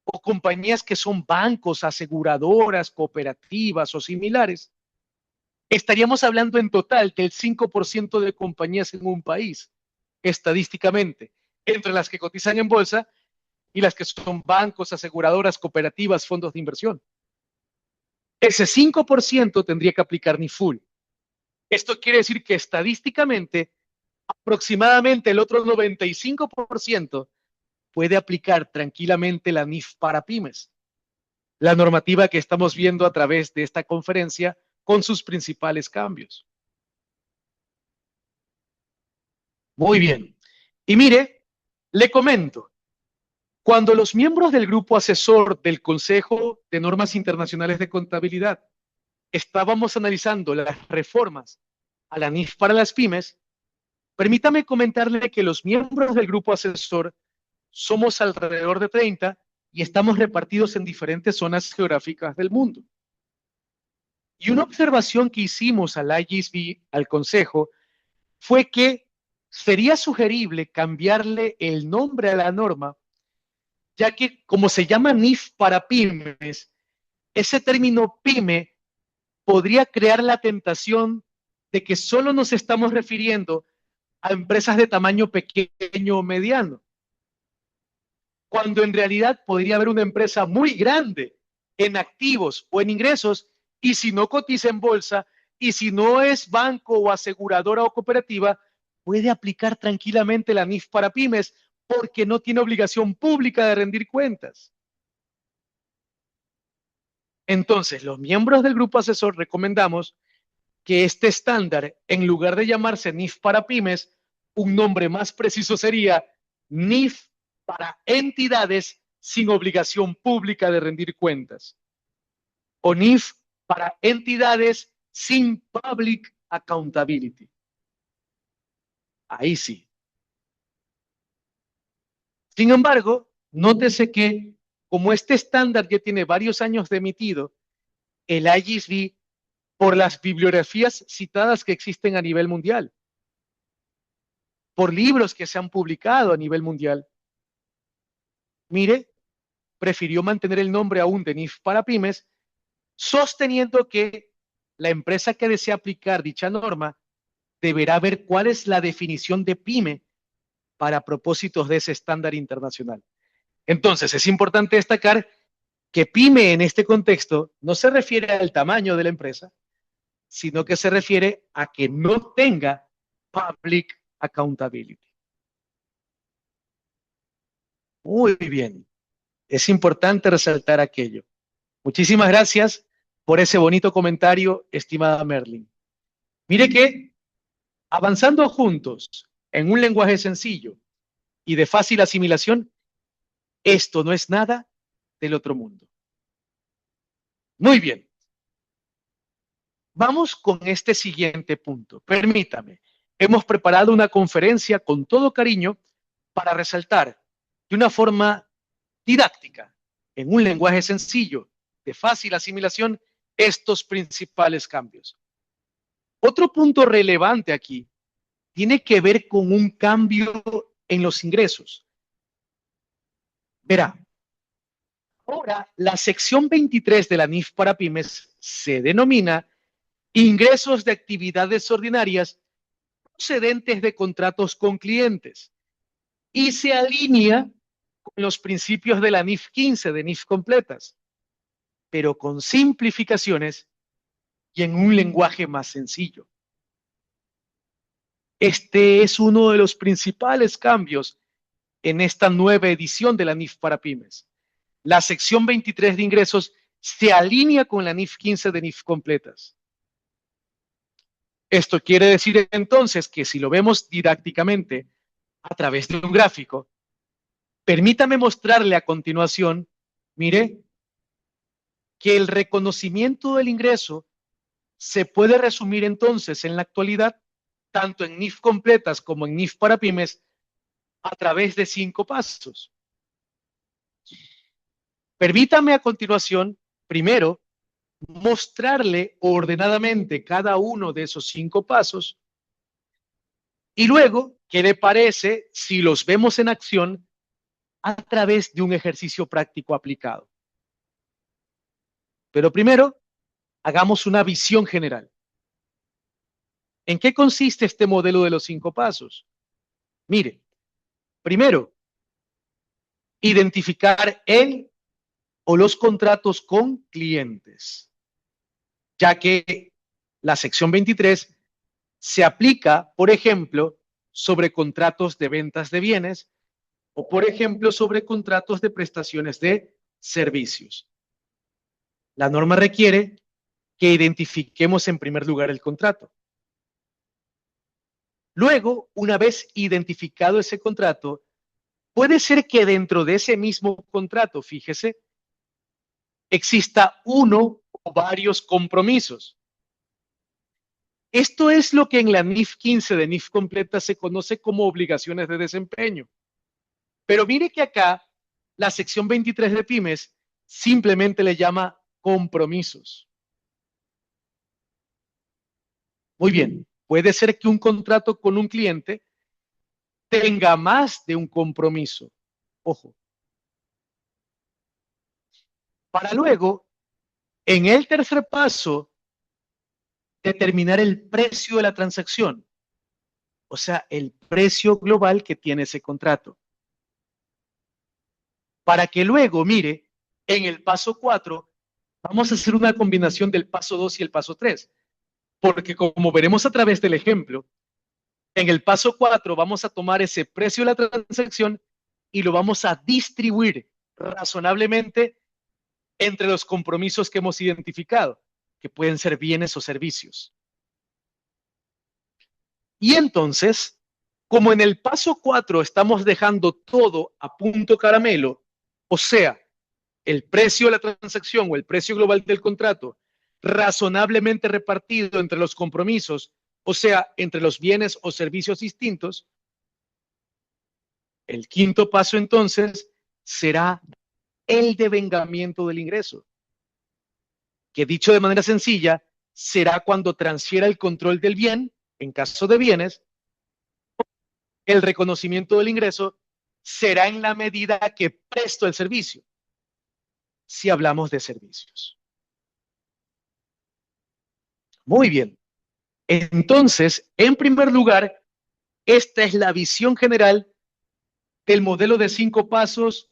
o compañías que son bancos, aseguradoras, cooperativas o similares, estaríamos hablando en total del 5% de compañías en un país, estadísticamente, entre las que cotizan en bolsa y las que son bancos, aseguradoras, cooperativas, fondos de inversión. Ese 5% tendría que aplicar ni full. Esto quiere decir que estadísticamente, aproximadamente el otro 95% puede aplicar tranquilamente la NIF para pymes, la normativa que estamos viendo a través de esta conferencia con sus principales cambios. Muy bien. Y mire, le comento, cuando los miembros del grupo asesor del Consejo de Normas Internacionales de Contabilidad estábamos analizando las reformas a la NIF para las pymes, permítame comentarle que los miembros del grupo asesor somos alrededor de 30 y estamos repartidos en diferentes zonas geográficas del mundo. Y una observación que hicimos al IGSB, al Consejo, fue que sería sugerible cambiarle el nombre a la norma, ya que como se llama NIF para pymes, ese término pyme podría crear la tentación de que solo nos estamos refiriendo a empresas de tamaño pequeño o mediano, cuando en realidad podría haber una empresa muy grande en activos o en ingresos, y si no cotiza en bolsa, y si no es banco o aseguradora o cooperativa, puede aplicar tranquilamente la NIF para pymes porque no tiene obligación pública de rendir cuentas. Entonces, los miembros del grupo asesor recomendamos que este estándar, en lugar de llamarse NIF para pymes, un nombre más preciso sería NIF para entidades sin obligación pública de rendir cuentas, o NIF para entidades sin public accountability. Ahí sí. Sin embargo, nótese que como este estándar ya tiene varios años de emitido, el IGSB, por las bibliografías citadas que existen a nivel mundial, por libros que se han publicado a nivel mundial, mire, prefirió mantener el nombre aún de NIF para pymes, sosteniendo que la empresa que desea aplicar dicha norma deberá ver cuál es la definición de pyme para propósitos de ese estándar internacional. Entonces, es importante destacar que pyme en este contexto no se refiere al tamaño de la empresa, sino que se refiere a que no tenga public accountability. Muy bien. Es importante resaltar aquello. Muchísimas gracias por ese bonito comentario, estimada Merlin. Mire que avanzando juntos en un lenguaje sencillo y de fácil asimilación, esto no es nada del otro mundo. Muy bien. Vamos con este siguiente punto. Permítame. Hemos preparado una conferencia con todo cariño para resaltar de una forma didáctica, en un lenguaje sencillo, de fácil asimilación, estos principales cambios. Otro punto relevante aquí tiene que ver con un cambio en los ingresos. Verá, ahora la sección 23 de la NIF para pymes se denomina ingresos de actividades ordinarias procedentes de contratos con clientes y se alinea con los principios de la NIF 15 de NIF completas, pero con simplificaciones y en un lenguaje más sencillo. Este es uno de los principales cambios en esta nueva edición de la NIF para pymes. La sección 23 de ingresos se alinea con la NIF 15 de NIF completas. Esto quiere decir entonces que si lo vemos didácticamente a través de un gráfico, permítame mostrarle a continuación, mire, que el reconocimiento del ingreso se puede resumir entonces en la actualidad, tanto en NIF completas como en NIF para pymes, a través de 5 pasos. Permítame a continuación, primero, mostrarle ordenadamente cada uno de esos 5 pasos y luego, ¿qué le parece si los vemos en acción a través de un ejercicio práctico aplicado? Pero primero, hagamos una visión general. ¿En qué consiste este modelo de los 5 pasos? Mire, primero, identificar el o los contratos con clientes, ya que la sección 23 se aplica, por ejemplo, sobre contratos de ventas de bienes o, por ejemplo, sobre contratos de prestaciones de servicios. La norma requiere que identifiquemos en primer lugar el contrato. Luego, una vez identificado ese contrato, puede ser que dentro de ese mismo contrato, fíjese, exista uno o varios compromisos. Esto es lo que en la NIF 15 de NIF completa se conoce como obligaciones de desempeño. Pero mire que acá la sección 23 de pymes simplemente le llama compromisos. Muy bien, puede ser que un contrato con un cliente tenga más de un compromiso. Ojo. Para luego, en el tercer paso, determinar el precio de la transacción, o sea, el precio global que tiene ese contrato. Para que luego, mire, en el paso 4, vamos a hacer una combinación del paso 2 y el paso 3, porque como veremos a través del ejemplo, en el paso 4 vamos a tomar ese precio de la transacción y lo vamos a distribuir razonablemente entre los compromisos que hemos identificado, que pueden ser bienes o servicios. Y entonces, como en el paso 4 estamos dejando todo a punto caramelo, o sea, el precio de la transacción o el precio global del contrato razonablemente repartido entre los compromisos, o sea, entre los bienes o servicios distintos, el quinto paso entonces será el devengamiento del ingreso, que dicho de manera sencilla, será cuando transfiera el control del bien, en caso de bienes. El reconocimiento del ingreso será en la medida que presto el servicio, si hablamos de servicios. Muy bien. Entonces, en primer lugar, esta es la visión general del modelo de 5 pasos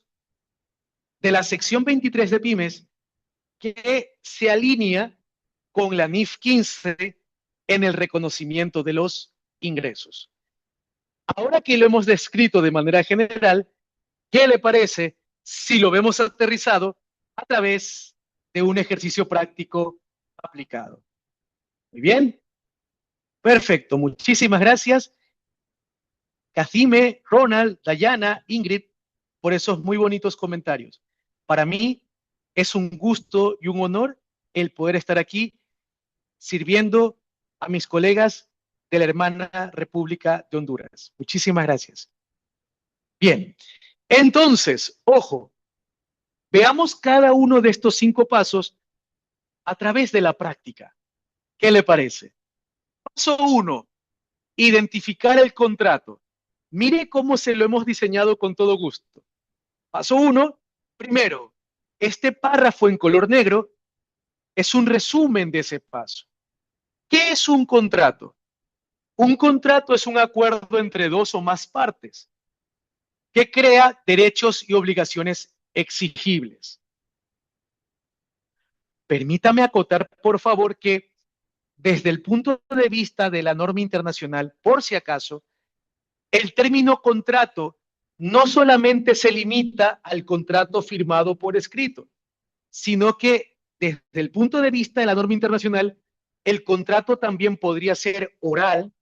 de la sección 23 de Pymes, que se alinea con la NIF 15 en el reconocimiento de los ingresos. Ahora que lo hemos descrito de manera general, ¿qué le parece si lo vemos aterrizado a través de un ejercicio práctico aplicado? Muy bien, perfecto, muchísimas gracias. Cacime, Ronald, Dayana, Ingrid, por esos muy bonitos comentarios. Para mí es un gusto y un honor el poder estar aquí sirviendo a mis colegas de la hermana República de Honduras. Muchísimas gracias. Bien, entonces, ojo, veamos cada uno de estos 5 pasos a través de la práctica. ¿Qué le parece? Paso 1, identificar el contrato. Mire cómo se lo hemos diseñado con todo gusto. Paso 1, primero, este párrafo en color negro es un resumen de ese paso. ¿Qué es un contrato? Un contrato es un acuerdo entre dos o más partes que crea derechos y obligaciones exigibles. Permítame acotar, por favor, que desde el punto de vista de la norma internacional, por si acaso, el término contrato no solamente se limita al contrato firmado por escrito, sino que desde el punto de vista de la norma internacional, el contrato también podría ser oral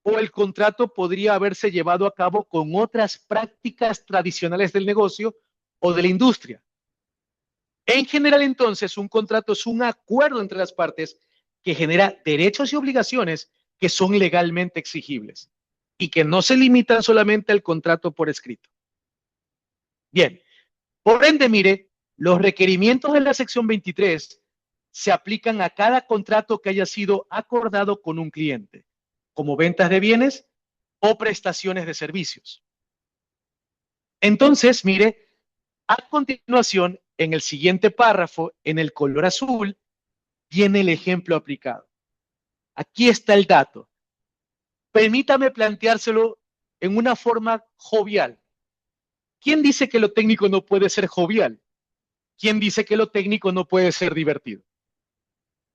o el contrato podría haberse llevado a cabo con otras prácticas tradicionales del negocio o de la industria. En general, entonces, un contrato es un acuerdo entre las partes que genera derechos y obligaciones que son legalmente exigibles y que no se limitan solamente al contrato por escrito. Bien, por ende, mire, los requerimientos de la sección 23 se aplican a cada contrato que haya sido acordado con un cliente, como ventas de bienes o prestaciones de servicios. Entonces, mire, a continuación, en el siguiente párrafo, en el color azul, viene el ejemplo aplicado. Aquí está el dato. Permítame planteárselo en una forma jovial. ¿Quién dice que lo técnico no puede ser jovial? ¿Quién dice que lo técnico no puede ser divertido?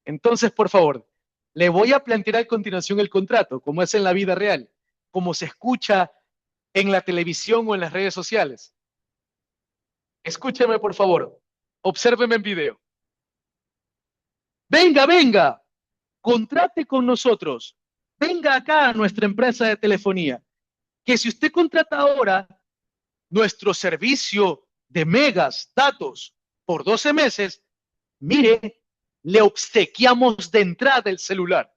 Entonces, por favor, le voy a plantear a continuación el contrato, como es en la vida real, como se escucha en la televisión o en las redes sociales. Escúcheme, por favor. Obsérveme en video. Venga, venga, contrate con nosotros. Venga acá a nuestra empresa de telefonía. Que si usted contrata ahora nuestro servicio de megas, datos, por 12 meses, mire, le obsequiamos de entrada el celular.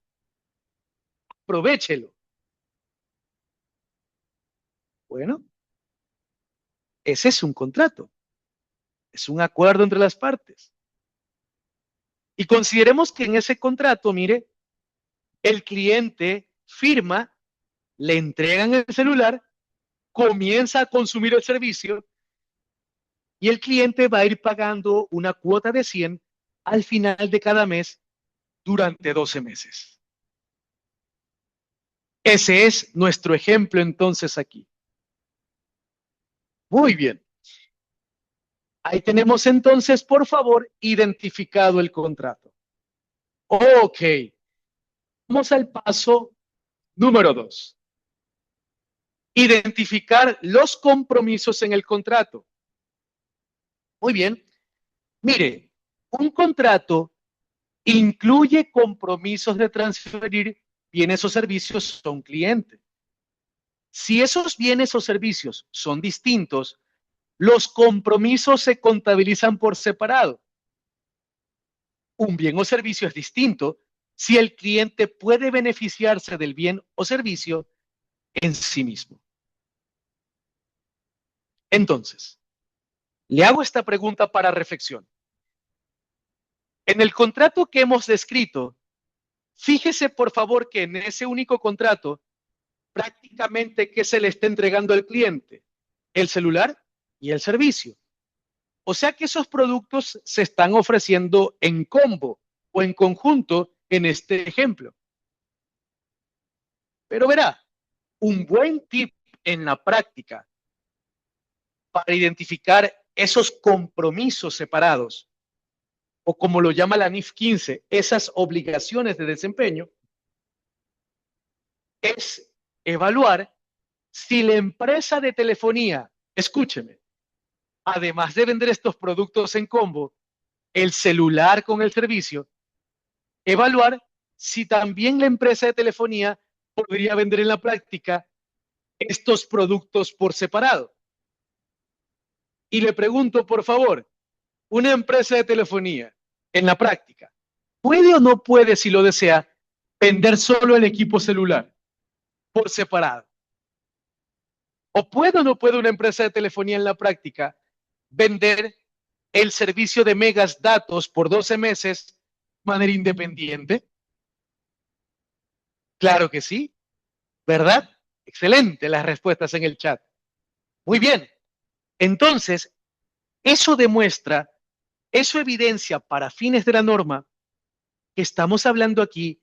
Aprovechelo. Bueno, ese es un contrato. Es un acuerdo entre las partes. Y consideremos que en ese contrato, mire, el cliente firma, le entregan el celular, comienza a consumir el servicio y el cliente va a ir pagando una cuota de 100 al final de cada mes durante 12 meses. Ese es nuestro ejemplo entonces aquí. Muy bien. Ahí tenemos entonces, por favor, identificado el contrato. Ok. Vamos al paso número 2. Identificar los compromisos en el contrato. Muy bien. Mire, un contrato incluye compromisos de transferir bienes o servicios a un cliente. Si esos bienes o servicios son distintos, los compromisos se contabilizan por separado. Un bien o servicio es distinto si el cliente puede beneficiarse del bien o servicio en sí mismo. Entonces, Le hago esta pregunta para reflexión. En el contrato que hemos descrito, fíjese por favor que en ese único contrato, prácticamente, ¿qué se le está entregando al cliente? El celular y el servicio. O sea que esos productos se están ofreciendo en combo o en conjunto en este ejemplo. Pero verá, un buen tip en la práctica para identificar esos compromisos separados, o como lo llama la NIF 15, esas obligaciones de desempeño, es evaluar si la empresa de telefonía, escúcheme, además de vender estos productos en combo, el celular con el servicio, evaluar si también la empresa de telefonía podría vender en la práctica estos productos por separado. Y le pregunto, por favor, una empresa de telefonía en la práctica, ¿puede o no puede, si lo desea, vender solo el equipo celular por separado? ¿O puede o no puede una empresa de telefonía en la práctica vender el servicio de megas datos por 12 meses de manera independiente? Claro que sí, ¿verdad? Excelente las respuestas en el chat. Muy bien. Entonces, eso demuestra, eso evidencia para fines de la norma que estamos hablando aquí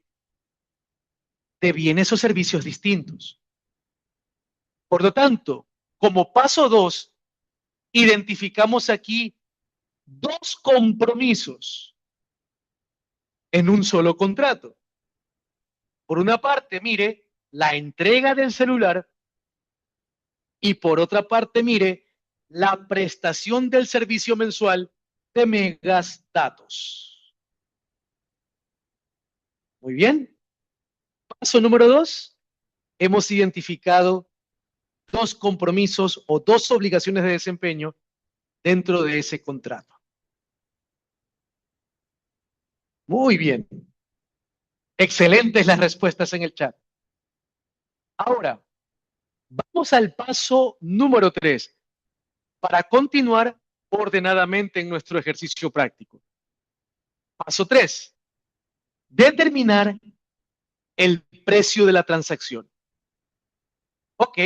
de bienes o servicios distintos. Por lo tanto, como paso 2, identificamos aquí dos compromisos en un solo contrato. Por una parte, mire, la entrega del celular y por otra parte, mire, la prestación del servicio mensual de megas datos. Muy bien. Paso número 2, hemos identificado dos compromisos o dos obligaciones de desempeño dentro de ese contrato. Muy bien. Excelentes las respuestas en el chat. Ahora, vamos al paso número 3 para continuar ordenadamente en nuestro ejercicio práctico. Paso 3. Determinar el precio de la transacción. Ok.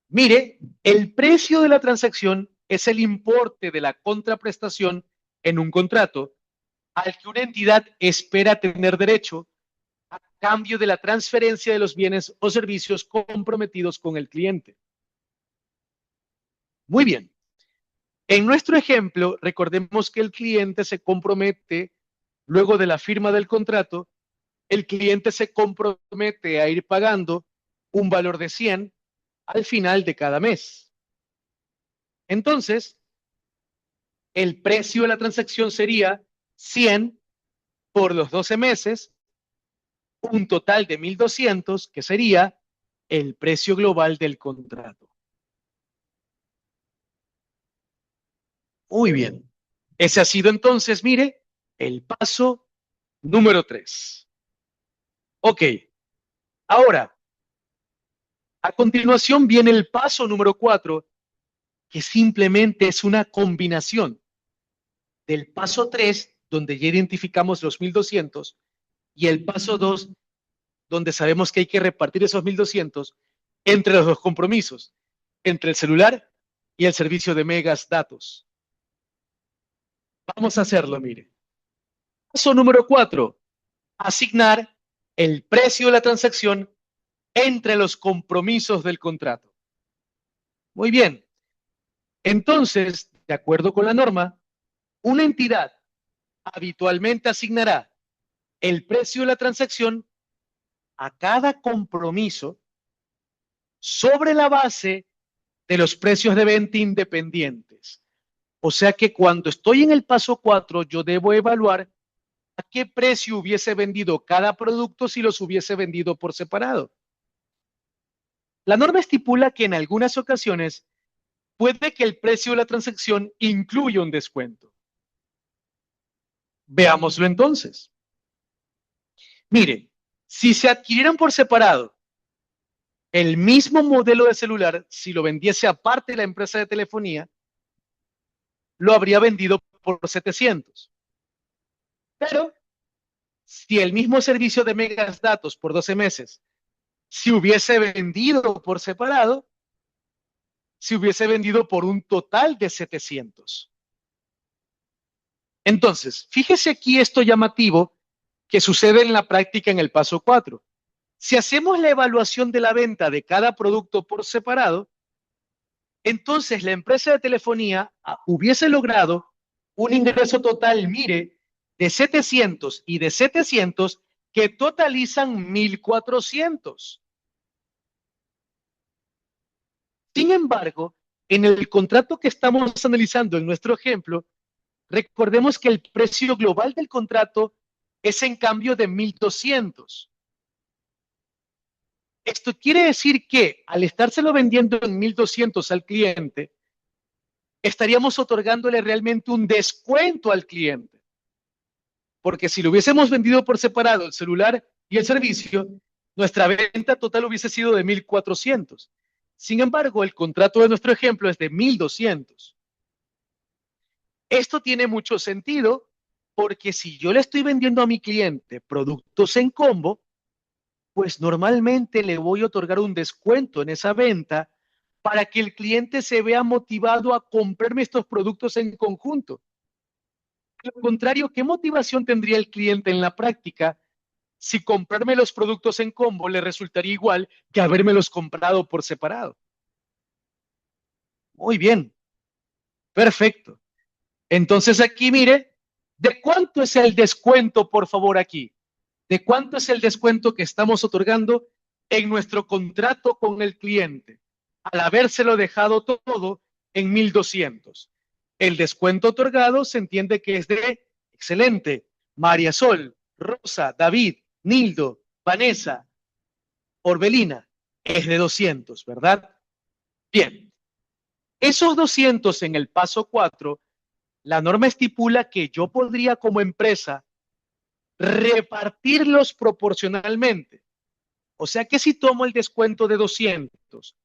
Mire, el precio de la transacción es el importe de la contraprestación en un contrato al que una entidad espera tener derecho a cambio de la transferencia de los bienes o servicios comprometidos con el cliente. Muy bien. En nuestro ejemplo, recordemos que el cliente se compromete, luego de la firma del contrato, el cliente se compromete a ir pagando un valor de 100 al final de cada mes. Entonces, el precio de la transacción sería 100 por los 12 meses, un total de 1.200, que sería el precio global del contrato. Muy bien. Ese ha sido entonces, mire, el paso número 3. Ok. Ahora, a continuación viene el paso número 4, que simplemente es una combinación del paso 3, donde ya identificamos los 1.200, y el paso 2, donde sabemos que hay que repartir esos 1.200 entre los dos compromisos, entre el celular y el servicio de megas datos. Vamos a hacerlo, mire. Paso número 4, asignar el precio de la transacción entre los compromisos del contrato. Muy bien. Entonces, de acuerdo con la norma, una entidad habitualmente asignará el precio de la transacción a cada compromiso sobre la base de los precios de venta independientes. O sea que cuando estoy en el paso 4, yo debo evaluar a qué precio hubiese vendido cada producto si los hubiese vendido por separado. La norma estipula que en algunas ocasiones puede que el precio de la transacción incluya un descuento. Veámoslo entonces. Mire, si se adquirieran por separado el mismo modelo de celular, si lo vendiese aparte de la empresa de telefonía, lo habría vendido por 700. Pero si el mismo servicio de megas datos por 12 meses, si hubiese vendido por separado, si hubiese vendido por un total de 700. Entonces, fíjese aquí esto llamativo que sucede en la práctica en el paso 4. Si hacemos la evaluación de la venta de cada producto por separado, entonces la empresa de telefonía hubiese logrado un ingreso total, mire, de 700 y de 700 que totalizan 1,400. Sin embargo, en el contrato que estamos analizando en nuestro ejemplo, recordemos que el precio global del contrato es en cambio de 1,200. Esto quiere decir que al estárselo vendiendo en 1,200 al cliente, estaríamos otorgándole realmente un descuento al cliente. Porque si lo hubiésemos vendido por separado, el celular y el servicio, nuestra venta total hubiese sido de 1,400. Sin embargo, el contrato de nuestro ejemplo es de 1,200. Esto tiene mucho sentido porque si yo le estoy vendiendo a mi cliente productos en combo, pues normalmente le voy a otorgar un descuento en esa venta para que el cliente se vea motivado a comprarme estos productos en conjunto. Al contrario, ¿qué motivación tendría el cliente en la práctica si comprarme los productos en combo le resultaría igual que habérmelos comprado por separado? Muy bien, perfecto. Entonces aquí mire, ¿de cuánto es el descuento, por favor, aquí? ¿De cuánto es el descuento que estamos otorgando en nuestro contrato con el cliente? Al habérselo dejado todo en 1,200. El descuento otorgado se entiende que es de, excelente, María Sol, Rosa, David, Nildo, Vanessa, Orbelina, es de 200, ¿verdad? Bien, esos 200 en el paso 4, la norma estipula que yo podría como empresa repartirlos proporcionalmente. O sea que si tomo el descuento de 200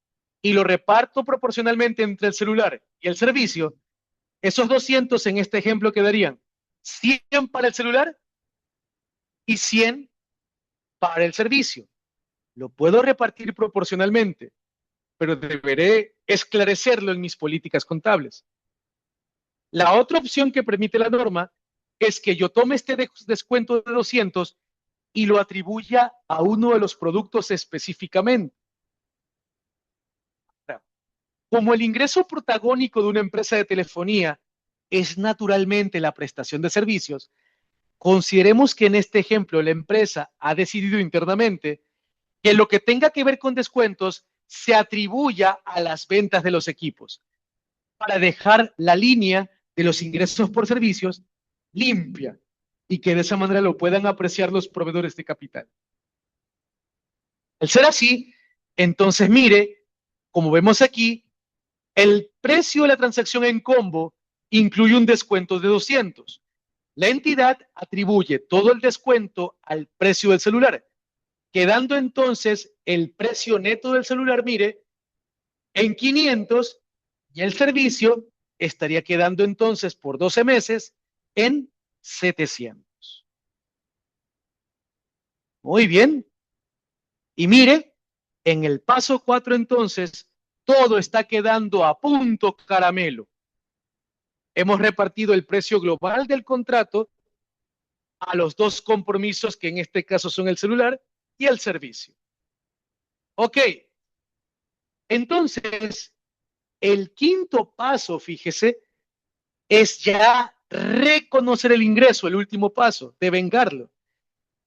y lo reparto proporcionalmente entre el celular y el servicio, esos 200 en este ejemplo quedarían 100 para el celular y 100 para el servicio. Lo puedo repartir proporcionalmente, pero deberé esclarecerlo en mis políticas contables. La otra opción que permite la norma es que yo tome este descuento de 200 y lo atribuya a uno de los productos específicamente. Como el ingreso protagónico de una empresa de telefonía es naturalmente la prestación de servicios, consideremos que en este ejemplo la empresa ha decidido internamente que lo que tenga que ver con descuentos se atribuya a las ventas de los equipos para dejar la línea de los ingresos por servicios limpia y que de esa manera lo puedan apreciar los proveedores de capital. Al ser así, entonces mire, como vemos aquí, el precio de la transacción en combo incluye un descuento de 200. La entidad atribuye todo el descuento al precio del celular, quedando entonces el precio neto del celular, mire, en 500 y el servicio estaría quedando entonces por 12 meses en 700. Muy bien. Y mire, en el paso 4 entonces, todo está quedando a punto caramelo. Hemos repartido el precio global del contrato a los dos compromisos que en este caso son el celular y el servicio. Ok, entonces el quinto paso, fíjese, es ya reconocer el ingreso, el último paso, de vengarlo.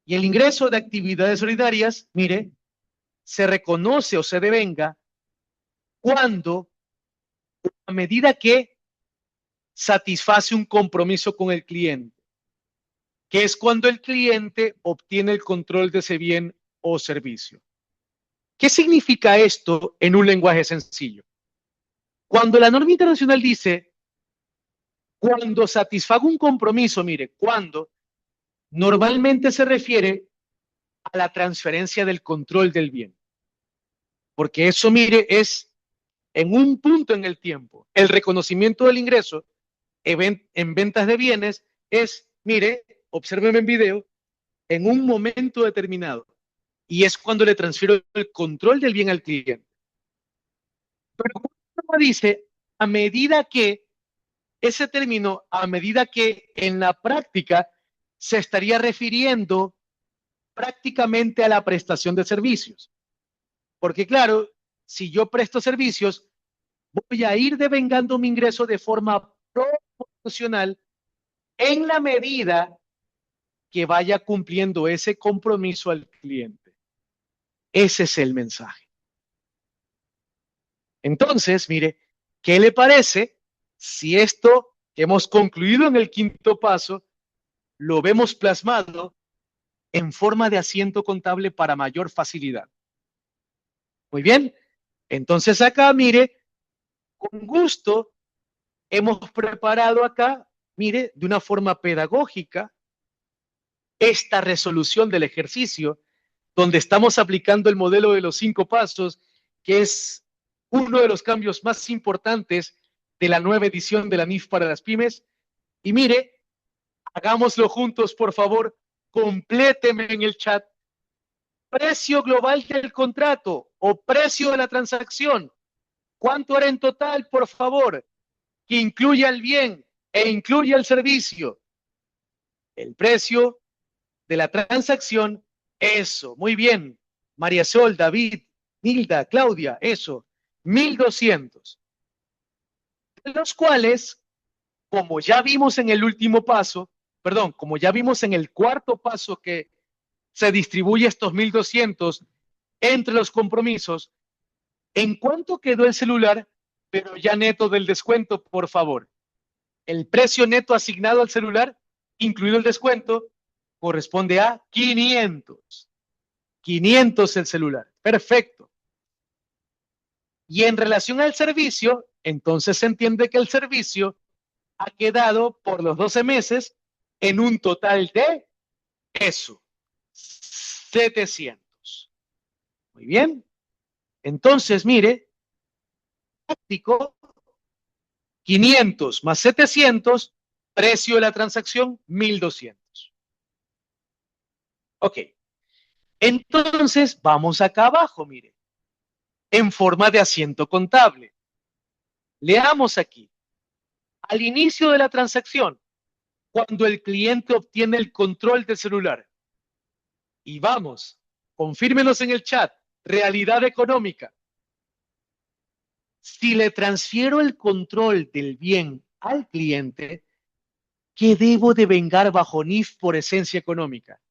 Y el ingreso de actividades solidarias, mire, se reconoce o se devenga cuando, a medida que satisface un compromiso con el cliente, que es cuando el cliente obtiene el control de ese bien o servicio. ¿Qué significa esto en un lenguaje sencillo? Cuando la norma internacional dice, cuando satisfaga un compromiso, mire, cuando normalmente se refiere a la transferencia del control del bien. Porque eso, mire, es en un punto en el tiempo. El reconocimiento del ingreso en ventas de bienes es, mire, obsérveme en video, en un momento determinado. Y es cuando le transfiero el control del bien al cliente. Pero como dice, a medida que ese término, a medida que en la práctica se estaría refiriendo prácticamente a la prestación de servicios. Porque claro, si yo presto servicios, voy a ir devengando mi ingreso de forma proporcional en la medida que vaya cumpliendo ese compromiso al cliente. Ese es el mensaje. Entonces, mire, ¿qué le parece si esto que hemos concluido en el quinto paso lo vemos plasmado en forma de asiento contable para mayor facilidad? Muy bien. Entonces acá, mire, con gusto hemos preparado acá, mire, de una forma pedagógica, esta resolución del ejercicio, donde estamos aplicando el modelo de los 5 pasos, que es uno de los cambios más importantes de la nueva edición de la NIF para las pymes. Y mire, hagámoslo juntos, por favor, compléteme en el chat. Precio global del contrato o precio de la transacción. ¿Cuánto era en total, por favor? Que incluya el bien e incluya el servicio. El precio de la transacción, eso, muy bien. María Sol, David, Nilda, Claudia, eso, 1,200. De los cuales, como ya vimos en el último paso, perdón, como ya vimos en el cuarto paso que se distribuye estos 1,200 entre los compromisos, ¿en cuánto quedó el celular? Pero ya neto del descuento, por favor. El precio neto asignado al celular, incluido el descuento, corresponde a 500. 500 el celular. Perfecto. Y en relación al servicio, entonces se entiende que el servicio ha quedado por los 12 meses en un total de eso, 700. Muy bien. Entonces, mire, práctico, 500 más 700, precio de la transacción, 1,200. Ok. Entonces, vamos acá abajo, mire, en forma de asiento contable. Leamos aquí. Al inicio de la transacción, cuando el cliente obtiene el control del celular. Y vamos, confírmenos en el chat, realidad económica. Si le transfiero el control del bien al cliente, ¿qué debo devengar bajo NIF por esencia económica?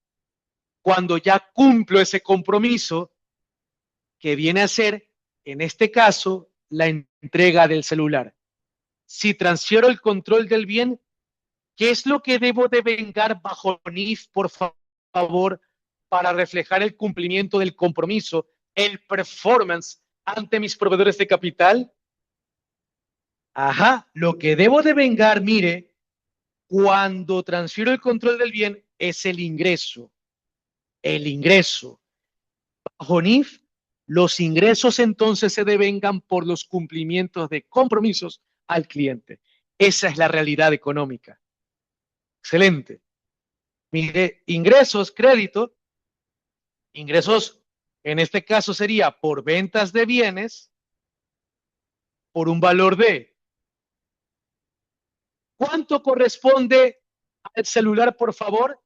Cuando ya cumplo ese compromiso, que viene a ser, en este caso, la entrega del celular. Si transfiero el control del bien, ¿qué es lo que debo devengar bajo NIF, por favor, para reflejar el cumplimiento del compromiso, el performance ante mis proveedores de capital? Ajá, lo que debo devengar, mire, cuando transfiero el control del bien es el ingreso. El ingreso. Bajo NIF, los ingresos entonces se devengan por los cumplimientos de compromisos al cliente. Esa es la realidad económica. Excelente. Mire, ingresos, crédito, ingresos en este caso sería por ventas de bienes por un valor de ¿cuánto corresponde al celular, por favor?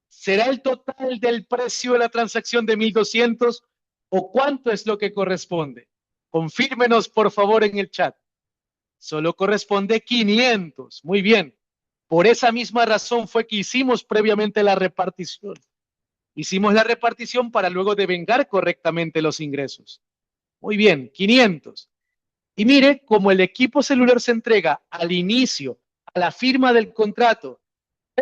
¿Será el total del precio de la transacción de 1,200 o cuánto es lo que corresponde? Confírmenos, por favor, en el chat. Solo corresponde 500. Muy bien. Por esa misma razón fue que hicimos previamente la repartición. Hicimos la repartición para luego devengar correctamente los ingresos. Muy bien, 500. Y mire, como el equipo celular se entrega al inicio, a la firma del contrato,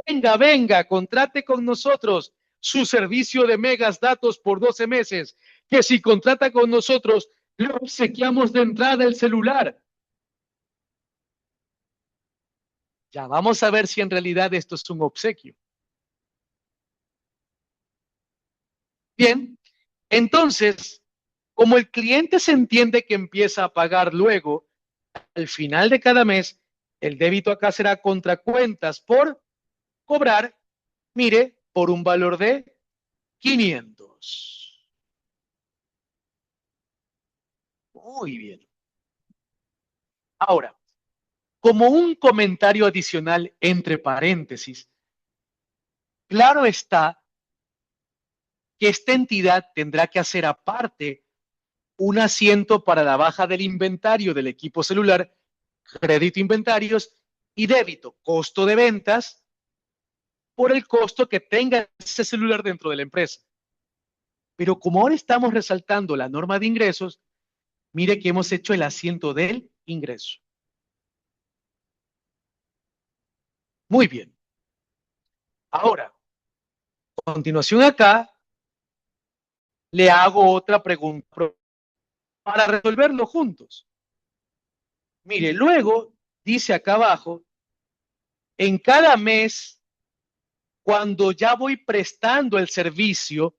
venga, venga, contrate con nosotros su servicio de megas datos por 12 meses, que si contrata con nosotros, le obsequiamos de entrada el celular. Ya vamos a ver si en realidad esto es un obsequio. Bien, entonces, como el cliente se entiende que empieza a pagar luego, al final de cada mes, El débito acá será contra cuentas por cobrar, mire, por un valor de 500. Muy bien. Ahora, como un comentario adicional entre paréntesis, claro está que esta entidad tendrá que hacer aparte un asiento para la baja del inventario del equipo celular, crédito inventarios y débito, costo de ventas, por el costo que tenga ese celular dentro de la empresa. Pero como ahora estamos resaltando la norma de ingresos, mire que hemos hecho el asiento del ingreso. Muy bien. Ahora, a continuación acá, le hago otra pregunta para resolverlo juntos. Mire, luego dice acá abajo, en cada mes, cuando ya voy prestando el servicio,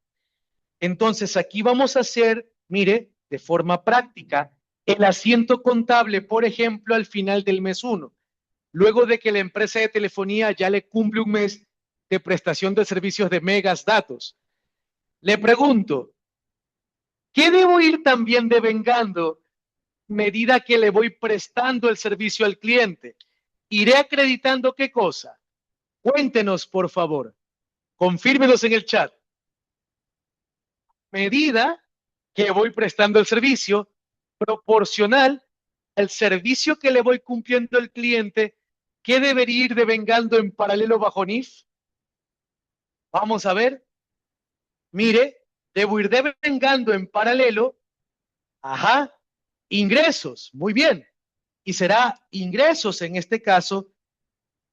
entonces aquí vamos a hacer, mire, de forma práctica, el asiento contable, por ejemplo, al final del mes 1, luego de que la empresa de telefonía ya le cumple un mes de prestación de servicios de megas datos. Le pregunto, ¿qué debo ir también devengando medida que le voy prestando el servicio al cliente? ¿Iré acreditando qué cosa? Cuéntenos, por favor. Confírmenos en el chat. Medida que voy prestando el servicio proporcional al servicio que le voy cumpliendo al cliente, ¿qué debería ir devengando en paralelo bajo NIF? Vamos a ver. Mire, debo ir devengando en paralelo, ajá, ingresos. Muy bien. Y será ingresos en este caso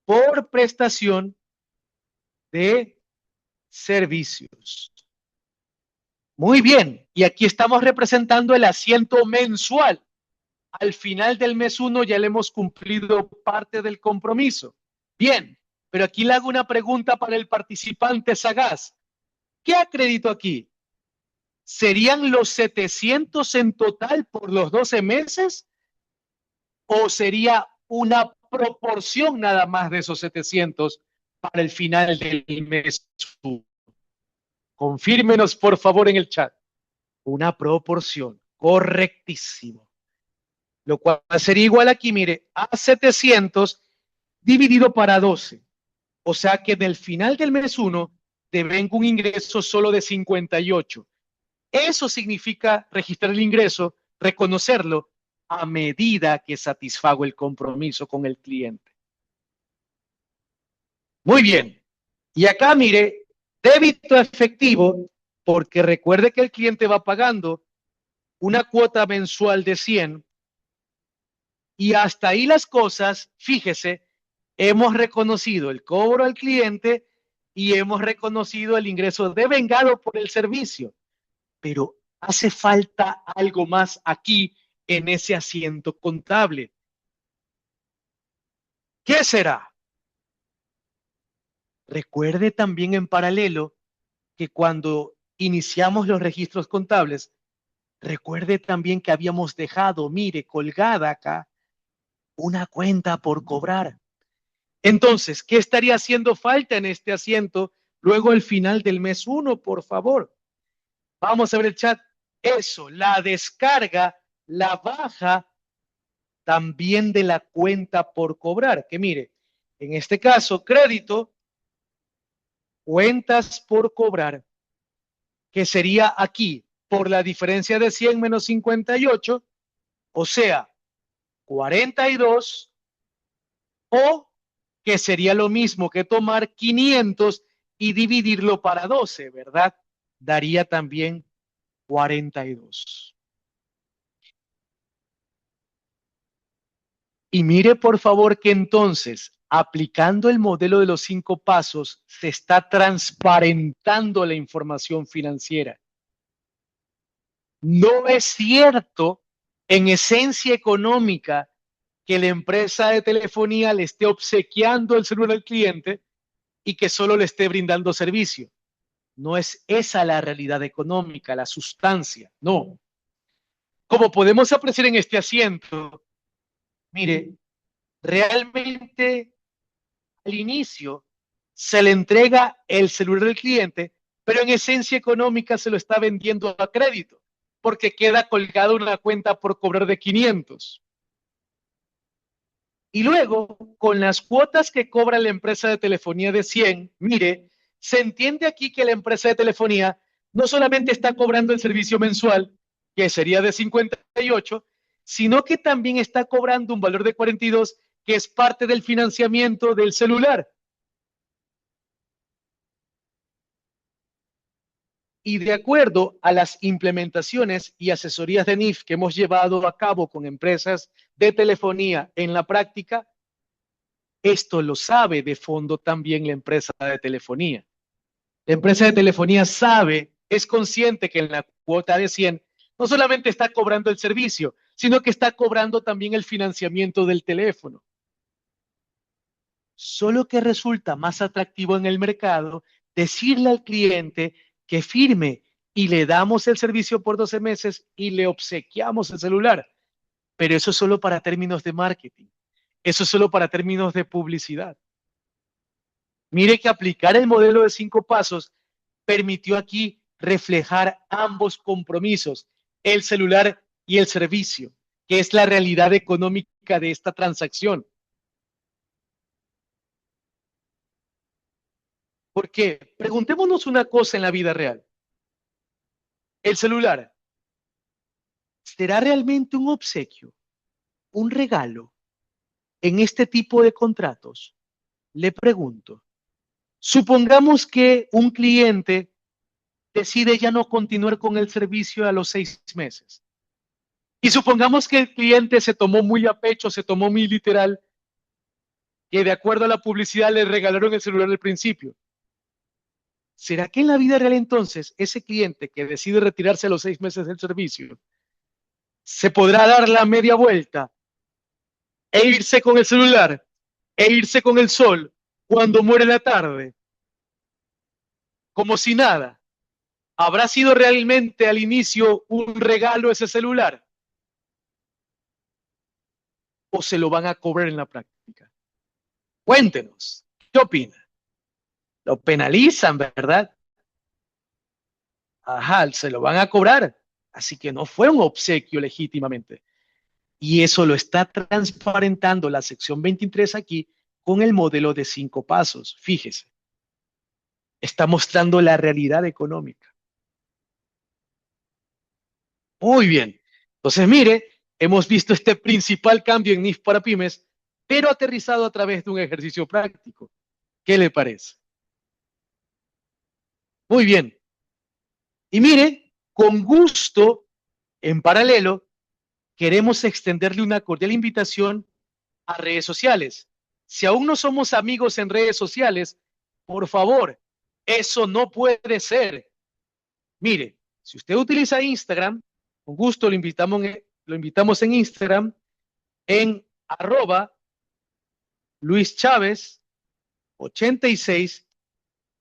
por prestación de servicios. Muy bien. Y aquí estamos representando el asiento mensual. Al final del mes 1 ya le hemos cumplido parte del compromiso. Bien, pero aquí le hago una pregunta para el participante sagaz. ¿Qué acredito aquí? ¿Serían los 700 en total por los 12 meses? ¿O sería una proporción nada más de esos 700 para el final del mes 1? Confírmenos por favor en el chat. Una proporción. Correctísimo. Lo cual sería igual aquí, mire, a 700 dividido para 12. O sea que en el final del mes 1 devengo un ingreso solo de 58. Eso significa registrar el ingreso, reconocerlo a medida que satisfago el compromiso con el cliente. Muy bien. Y acá mire, débito efectivo, porque recuerde que el cliente va pagando una cuota mensual de 100 y hasta ahí las cosas, fíjese, hemos reconocido el cobro al cliente y hemos reconocido el ingreso devengado por el servicio. Pero hace falta algo más aquí en ese asiento contable. ¿Qué será? Recuerde también en paralelo que cuando iniciamos los registros contables, recuerde también que habíamos dejado, mire, colgada acá una cuenta por cobrar. Entonces, ¿qué estaría haciendo falta en este asiento luego al final del mes 1, por favor? Vamos a ver el chat. Eso, la descarga, la baja también de la cuenta por cobrar. Que mire, en este caso, crédito, cuentas por cobrar, que sería aquí, por la diferencia de 100 menos 58, o sea, 42, o que sería lo mismo que tomar 500 y dividirlo para 12, ¿verdad? Daría también 42. Y mire por favor que entonces, aplicando el modelo de los 5 pasos, se está transparentando la información financiera. No es cierto, en esencia económica, que la empresa de telefonía le esté obsequiando el celular al cliente y que solo le esté brindando servicio. No es esa la realidad económica, la sustancia, no. Como podemos apreciar en este asiento, mire, Realmente, al inicio, se le entrega el celular del cliente, pero en esencia económica se lo está vendiendo a crédito, porque queda colgada una cuenta por cobrar de 500. Y luego, con las cuotas que cobra la empresa de telefonía de 100, mire, se entiende aquí que la empresa de telefonía no solamente está cobrando el servicio mensual, que sería de 58, sino que también está cobrando un valor de 42, que es parte del financiamiento del celular. Y de acuerdo a las implementaciones y asesorías de NIF que hemos llevado a cabo con empresas de telefonía en la práctica, esto lo sabe de fondo también la empresa de telefonía. La empresa de telefonía sabe, es consciente que en la cuota de 100 no solamente está cobrando el servicio, sino que está cobrando también el financiamiento del teléfono. Solo que resulta más atractivo en el mercado decirle al cliente que firme y le damos el servicio por 12 meses y le obsequiamos el celular. Pero eso es solo para términos de marketing. Eso es solo para términos de publicidad. Mire que aplicar el modelo de 5 pasos permitió aquí reflejar ambos compromisos, el celular y el servicio, que es la realidad económica de esta transacción. Porque preguntémonos una cosa en la vida real. El celular, ¿será realmente un obsequio, un regalo en este tipo de contratos? Le pregunto. Supongamos que un cliente decide ya no continuar con el servicio a los 6 meses. Y supongamos que el cliente se tomó muy a pecho, se tomó muy literal, que de acuerdo a la publicidad le regalaron el celular al principio. ¿Será que en la vida real entonces ese cliente que decide retirarse a los 6 meses del servicio se podrá dar la media vuelta e irse con el celular e irse con el sol cuando muere la tarde, como si nada? ¿Habrá sido realmente al inicio un regalo ese celular? ¿O se lo van a cobrar en la práctica? Cuéntenos, ¿qué opina? Lo penalizan, ¿verdad? Ajá, se lo van a cobrar. Así que no fue un obsequio legítimamente. Y eso lo está transparentando la sección 23 aquí con el modelo de 5 pasos. Fíjese, está mostrando la realidad económica. Muy bien. Entonces, mire, hemos visto este principal cambio en NIF para pymes, pero aterrizado a través de un ejercicio práctico. ¿Qué le parece? Muy bien. Y mire, con gusto, en paralelo, queremos extenderle una cordial invitación a redes sociales. Si aún no somos amigos en redes sociales, por favor, eso no puede ser. Mire, si usted utiliza Instagram, con gusto lo invitamos en Instagram en @Luis Chávez 86,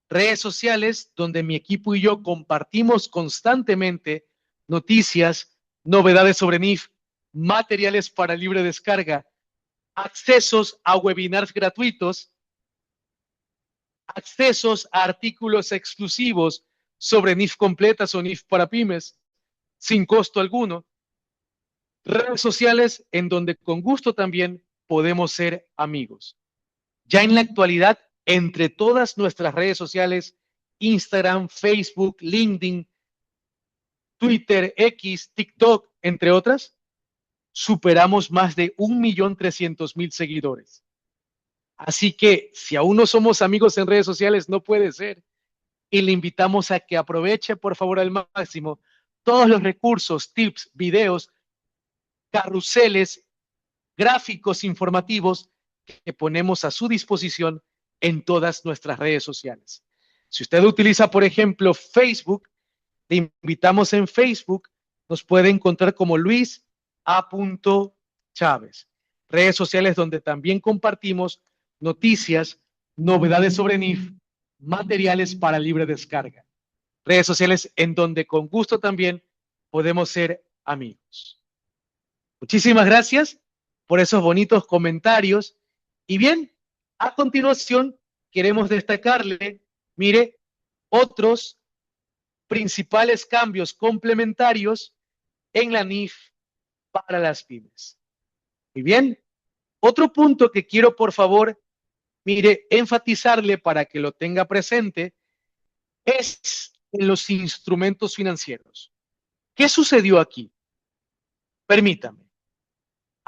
redes sociales donde mi equipo y yo compartimos constantemente noticias, novedades sobre NIF, materiales para libre descarga, accesos a webinars gratuitos, accesos a artículos exclusivos sobre NIF completas o NIF para pymes, sin costo alguno, redes sociales en donde con gusto también podemos ser amigos. Ya en la actualidad, entre todas nuestras redes sociales, Instagram, Facebook, LinkedIn, Twitter, X, TikTok, entre otras, superamos más de 1.300.000 seguidores. Así que si aún no somos amigos en redes sociales, no puede ser. Y le invitamos a que aproveche, por favor, al máximo todos los recursos, tips, videos, carruseles, gráficos informativos que ponemos a su disposición en todas nuestras redes sociales. Si usted utiliza, por ejemplo, Facebook, le invitamos en Facebook, nos puede encontrar como Luis A. Chávez. Redes sociales donde también compartimos noticias, novedades sobre NIF, materiales para libre descarga. Redes sociales en donde con gusto también podemos ser amigos. Muchísimas gracias por esos bonitos comentarios. Y bien, a continuación queremos destacarle, mire, otros principales cambios complementarios en la NIF para las pymes. Muy bien, otro punto que quiero, por favor, mire, enfatizarle para que lo tenga presente es en los instrumentos financieros. ¿Qué sucedió aquí? Permítame.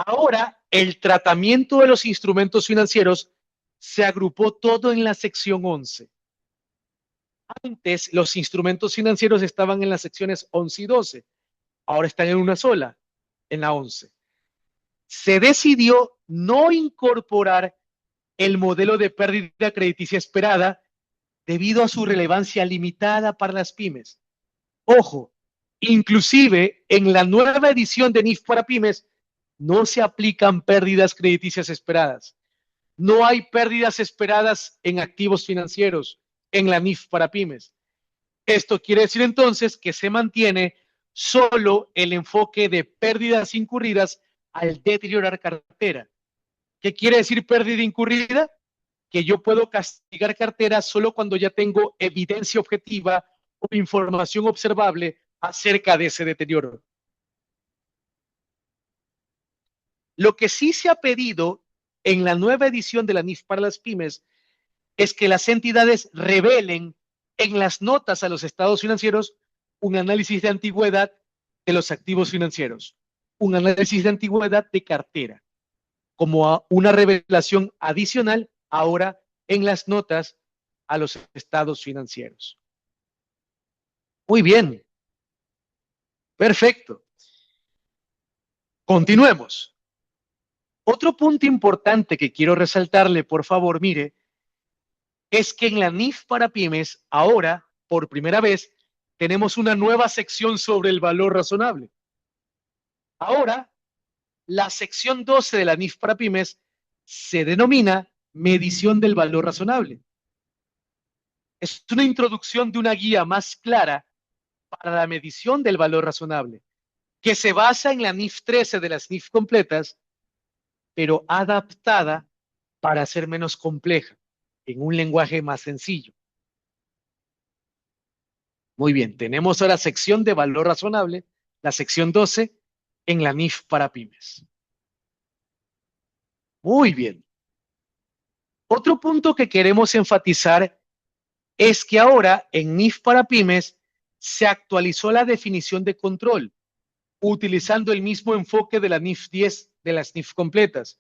Ahora, el tratamiento de los instrumentos financieros se agrupó todo en la sección 11. Antes, los instrumentos financieros estaban en las secciones 11 y 12. Ahora están en una sola, en la 11. Se decidió no incorporar el modelo de pérdida crediticia esperada debido a su relevancia limitada para las pymes. Ojo, inclusive en la nueva edición de NIF para pymes no se aplican pérdidas crediticias esperadas. No hay pérdidas esperadas en activos financieros en la NIF para pymes. Esto quiere decir entonces que se mantiene solo el enfoque de pérdidas incurridas al deteriorar cartera. ¿Qué quiere decir pérdida incurrida? Que yo puedo castigar cartera solo cuando ya tengo evidencia objetiva o información observable acerca de ese deterioro. Lo que sí se ha pedido en la nueva edición de la NIF para las pymes es que las entidades revelen en las notas a los estados financieros un análisis de antigüedad de los activos financieros, un análisis de antigüedad de cartera, como una revelación adicional ahora en las notas a los estados financieros. Muy bien, perfecto. Continuemos. Otro punto importante que quiero resaltarle, por favor, mire, es que en la NIF para pymes, ahora, por primera vez, tenemos una nueva sección sobre el valor razonable. Ahora, la sección 12 de la NIF para pymes se denomina medición del valor razonable. Es una introducción de una guía más clara para la medición del valor razonable, que se basa en la NIF 13 de las NIF completas, pero adaptada para ser menos compleja, en un lenguaje más sencillo. Muy bien, tenemos ahora sección de valor razonable, la sección 12 en la NIF para pymes. Muy bien. Otro punto que queremos enfatizar es que ahora en NIF para pymes se actualizó la definición de control, utilizando el mismo enfoque de la NIF 10 de las NIF completas.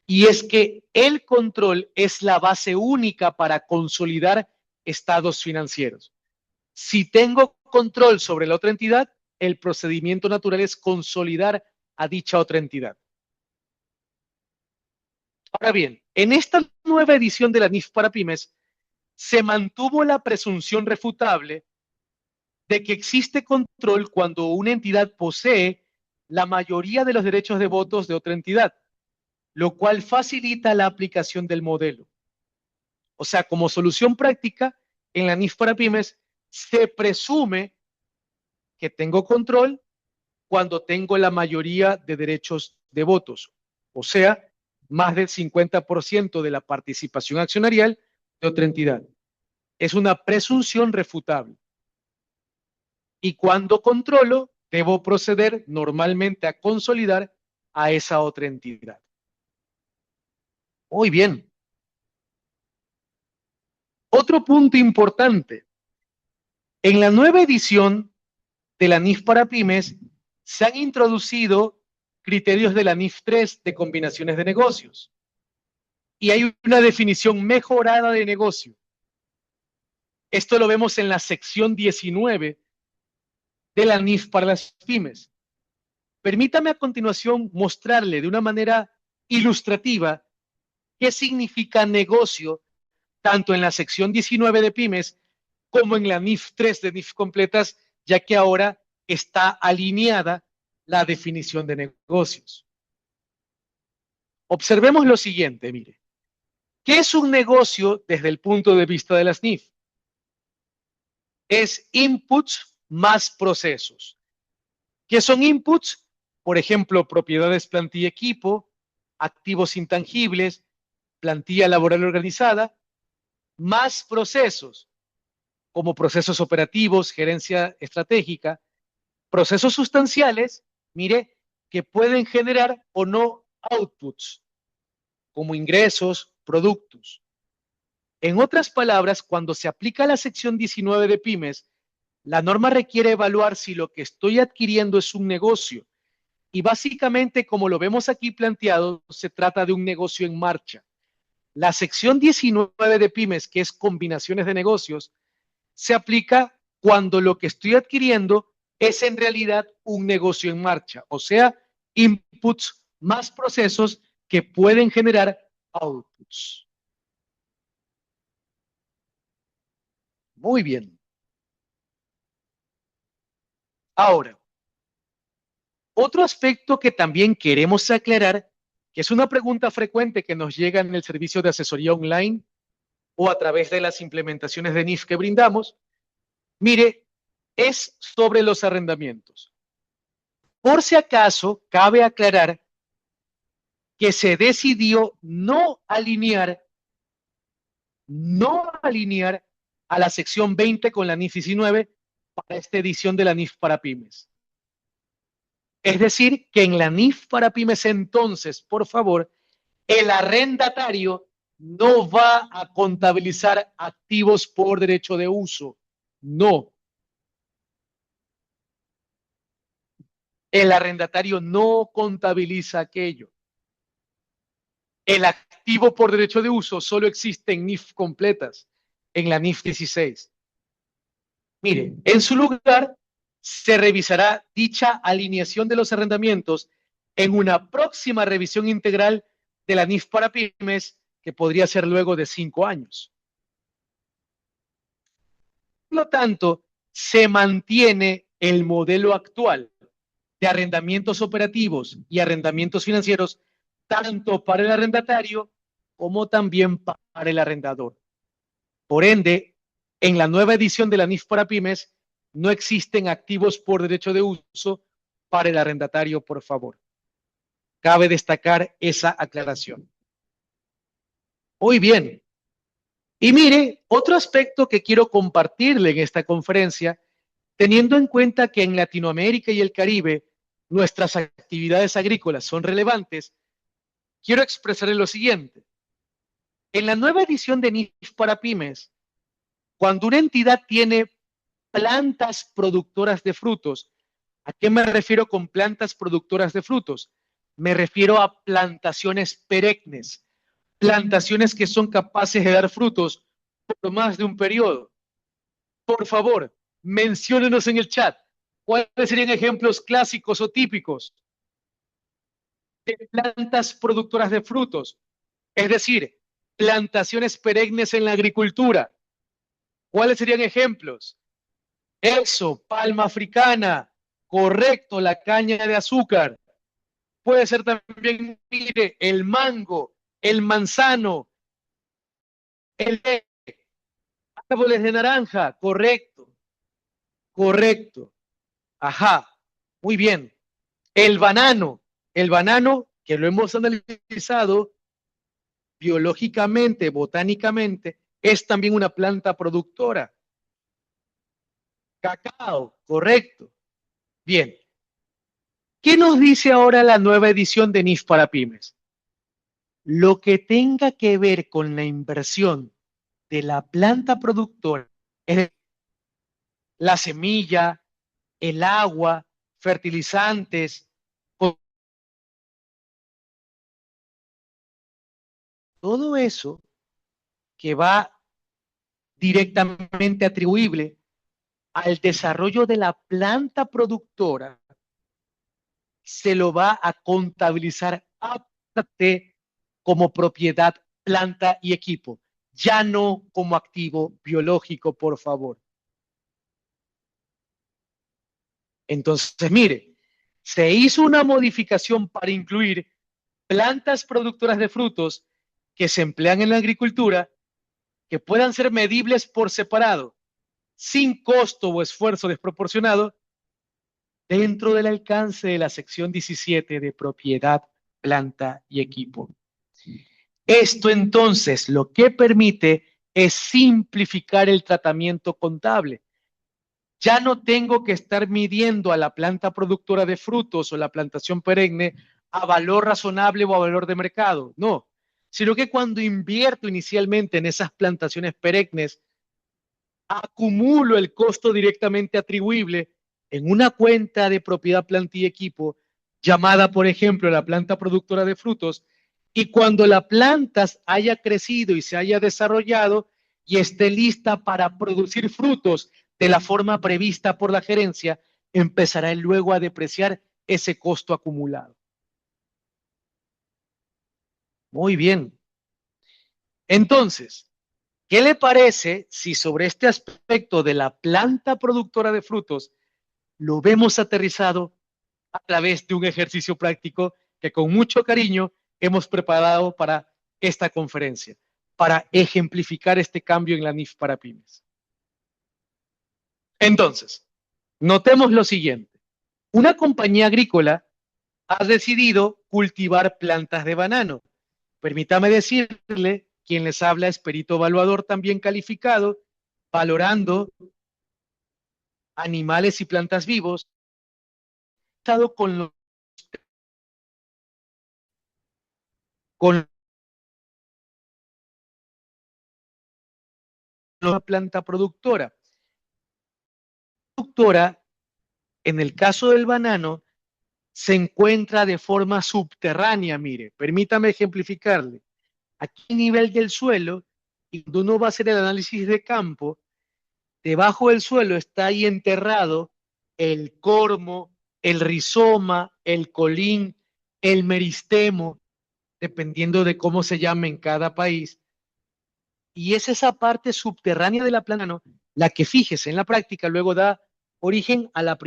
Y es que el control es la base única para consolidar estados financieros. Si tengo control sobre la otra entidad, el procedimiento natural es consolidar a dicha otra entidad. Ahora bien, en esta nueva edición de la NIF para pymes, se mantuvo la presunción refutable de que existe control cuando una entidad posee la mayoría de los derechos de votos de otra entidad, lo cual facilita la aplicación del modelo. O sea, como solución práctica, en la NIF para pymes se presume que tengo control cuando tengo la mayoría de derechos de votos, o sea, más del 50% de la participación accionarial de otra entidad. Es una presunción refutable. Y cuando controlo, debo proceder normalmente a consolidar a esa otra entidad. Muy bien. Otro punto importante. En la nueva edición de la NIF para pymes, se han introducido criterios de la NIF 3 de combinaciones de negocios. Y hay una definición mejorada de negocio. Esto lo vemos en la sección 19 de la NIF para las pymes. Permítame a continuación mostrarle de una manera ilustrativa qué significa negocio tanto en la sección 19 de pymes como en la NIF 3 de NIF completas, ya que ahora está alineada la definición de negocios. Observemos lo siguiente, mire. ¿Qué es un negocio desde el punto de vista de las NIF? Es inputs más procesos. ¿Qué son inputs? Por ejemplo, propiedades, planta y equipo, activos intangibles, plantilla laboral organizada, más procesos, como procesos operativos, gerencia estratégica, procesos sustanciales, mire, que pueden generar o no outputs, como ingresos, productos. En otras palabras, cuando se aplica la sección 19 de pymes, la norma requiere evaluar si lo que estoy adquiriendo es un negocio. Y básicamente, como lo vemos aquí planteado, se trata de un negocio en marcha. La sección 19 de pymes, que es combinaciones de negocios, se aplica cuando lo que estoy adquiriendo es en realidad un negocio en marcha, o sea, inputs más procesos que pueden generar outputs. Muy bien. Ahora, otro aspecto que también queremos aclarar, que es una pregunta frecuente que nos llega en el servicio de asesoría online o a través de las implementaciones de NIF que brindamos, mire, es sobre los arrendamientos. Por si acaso, cabe aclarar que se decidió no alinear a la sección 20 con la NIF 19 para esta edición de la NIF para pymes. Es decir, que en la NIF para pymes entonces, por favor, el arrendatario no va a contabilizar activos por derecho de uso. No. El arrendatario no contabiliza aquello. El activo por derecho de uso solo existe en NIF completas, en la NIF 16. Mire, en su lugar se revisará dicha alineación de los arrendamientos en una próxima revisión integral de la NIF para pymes, que podría ser luego de 5 años. Por lo tanto, se mantiene el modelo actual de arrendamientos operativos y arrendamientos financieros, tanto para el arrendatario como también para el arrendador. Por ende, en la nueva edición de la NIF para pymes, no existen activos por derecho de uso para el arrendatario, por favor. Cabe destacar esa aclaración. Muy bien. Y mire, otro aspecto que quiero compartirle en esta conferencia, teniendo en cuenta que en Latinoamérica y el Caribe nuestras actividades agrícolas son relevantes, quiero expresarle lo siguiente. En la nueva edición de NIF para pymes, cuando una entidad tiene plantas productoras de frutos, ¿a qué me refiero con plantas productoras de frutos? Me refiero a plantaciones perennes, plantaciones que son capaces de dar frutos por más de un periodo. Por favor, menciónenos en el chat cuáles serían ejemplos clásicos o típicos de plantas productoras de frutos, es decir, plantaciones perennes en la agricultura. ¿Cuáles serían ejemplos? Eso, palma africana, correcto, la caña de azúcar. Puede ser también, mire, el mango, el manzano, el árboles de naranja, correcto, correcto. Ajá, muy bien. El banano que lo hemos analizado biológicamente, botánicamente, es también una planta productora. Cacao, correcto. Bien. ¿Qué nos dice ahora la nueva edición de NIF para pymes? Lo que tenga que ver con la inversión de la planta productora, es decir, la semilla, el agua, fertilizantes, todo eso que va directamente atribuible al desarrollo de la planta productora, se lo va a contabilizar aparte como propiedad, planta y equipo, ya no como activo biológico, por favor. Entonces, mire, se hizo una modificación para incluir plantas productoras de frutos que se emplean en la agricultura, que puedan ser medibles por separado, sin costo o esfuerzo desproporcionado, dentro del alcance de la sección 17 de propiedad, planta y equipo. Esto entonces lo que permite es simplificar el tratamiento contable. Ya no tengo que estar midiendo a la planta productora de frutos o la plantación perenne a valor razonable o a valor de mercado. No, sino que cuando invierto inicialmente en esas plantaciones perennes, acumulo el costo directamente atribuible en una cuenta de propiedad planta y equipo llamada, por ejemplo, la planta productora de frutos, y cuando la planta haya crecido y se haya desarrollado y esté lista para producir frutos de la forma prevista por la gerencia, empezará luego a depreciar ese costo acumulado. Muy bien. Entonces, ¿qué le parece si sobre este aspecto de la planta productora de frutos lo vemos aterrizado a través de un ejercicio práctico que con mucho cariño hemos preparado para esta conferencia, para ejemplificar este cambio en la NIF para pymes? Entonces, notemos lo siguiente. Una compañía agrícola ha decidido cultivar plantas de banano. Permítame decirle, quien les habla es perito evaluador también calificado, valorando animales y plantas vivos, estado con la planta productora. Productora, en el caso del banano, se encuentra de forma subterránea, mire, permítame ejemplificarle. Aquí a nivel del suelo, y cuando uno va a hacer el análisis de campo, debajo del suelo está ahí enterrado el cormo, el rizoma, el colín, el meristemo, dependiendo de cómo se llame en cada país. Y es esa parte subterránea de la planta, ¿no?, la que, fíjese, en la práctica luego da origen al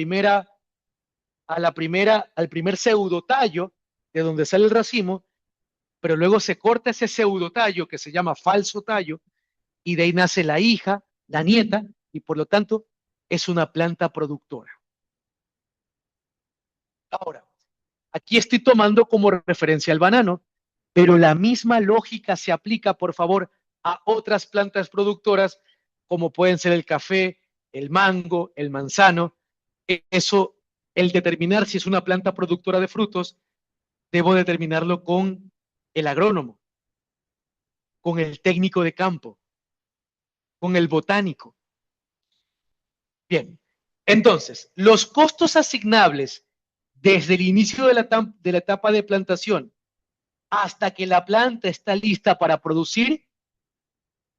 primer pseudotallo de donde sale el racimo, pero luego se corta ese pseudotallo que se llama falso tallo y de ahí nace la hija, la nieta, y por lo tanto es una planta productora. Ahora, aquí estoy tomando como referencia el banano, pero la misma lógica se aplica, por favor, a otras plantas productoras como pueden ser el café, el mango, el manzano. Eso, el determinar si es una planta productora de frutos, debo determinarlo con el agrónomo, con el técnico de campo, con el botánico. Bien, entonces, los costos asignables desde el inicio de la etapa de plantación hasta que la planta está lista para producir,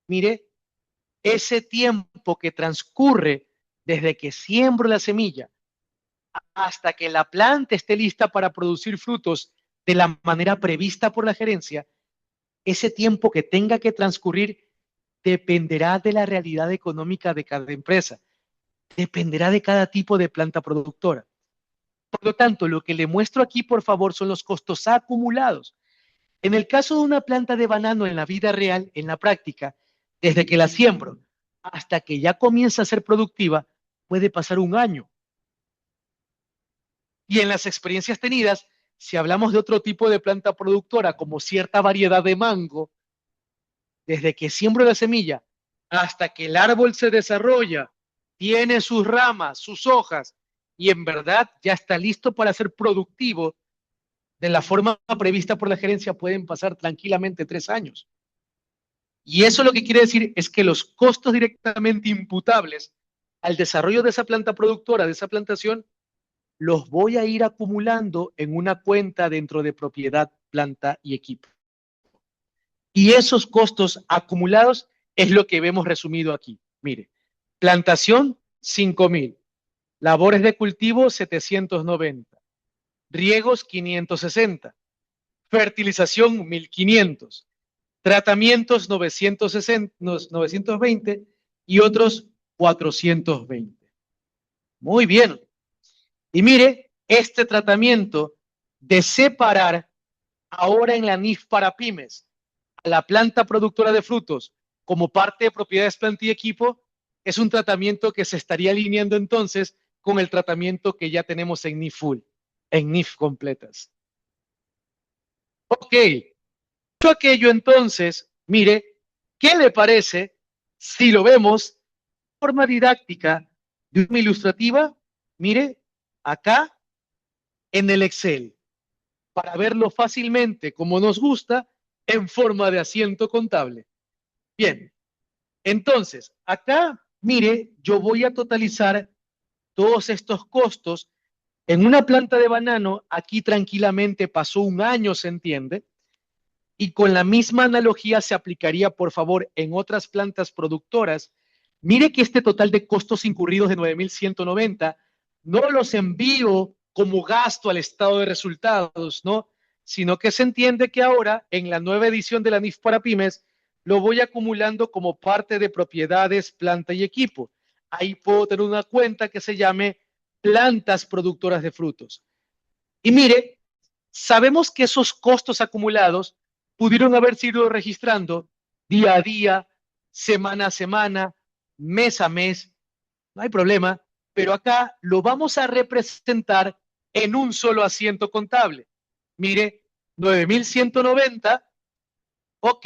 mire, ese tiempo que transcurre desde que siembro la semilla hasta que la planta esté lista para producir frutos de la manera prevista por la gerencia, ese tiempo que tenga que transcurrir dependerá de la realidad económica de cada empresa, dependerá de cada tipo de planta productora. Por lo tanto, lo que le muestro aquí, por favor, son los costos acumulados. En el caso de una planta de banano en la vida real, en la práctica, desde que la siembro hasta que ya comienza a ser productiva, puede pasar un año. Y en las experiencias tenidas, si hablamos de otro tipo de planta productora, como cierta variedad de mango, desde que siembro la semilla hasta que el árbol se desarrolla, tiene sus ramas, sus hojas, y en verdad ya está listo para ser productivo de la forma prevista por la gerencia, pueden pasar tranquilamente 3 años. Y eso lo que quiere decir es que los costos directamente imputables al desarrollo de esa planta productora, de esa plantación, los voy a ir acumulando en una cuenta dentro de propiedad, planta y equipo. Y esos costos acumulados es lo que vemos resumido aquí. Mire, plantación, 5,000. Labores de cultivo, 790. Riegos, 560. Fertilización, 1,500. Tratamientos, 920 y otros 420. Muy bien. Y mire, este tratamiento de separar ahora en la NIF para pymes a la planta productora de frutos como parte de propiedades, planta y equipo, es un tratamiento que se estaría alineando entonces con el tratamiento que ya tenemos en NIF full, en NIF completas. Ok, dicho aquello entonces, mire, ¿qué le parece si lo vemos de forma didáctica, de forma ilustrativa? Mire, acá en el Excel, para verlo fácilmente como nos gusta, en forma de asiento contable. Bien, entonces, acá, mire, yo voy a totalizar todos estos costos en una planta de banano. Aquí tranquilamente pasó un año, ¿se entiende? Y con la misma analogía se aplicaría, por favor, en otras plantas productoras. Mire que este total de costos incurridos de 9.190 no los envío como gasto al estado de resultados, ¿no? Sino que se entiende que ahora, en la nueva edición de la NIF para pymes, lo voy acumulando como parte de propiedades, planta y equipo. Ahí puedo tener una cuenta que se llame plantas productoras de frutos. Y mire, sabemos que esos costos acumulados pudieron haberse ido registrando día a día, semana a semana, mes a mes, no hay problema, pero acá lo vamos a representar en un solo asiento contable. Mire, 9.190, ok,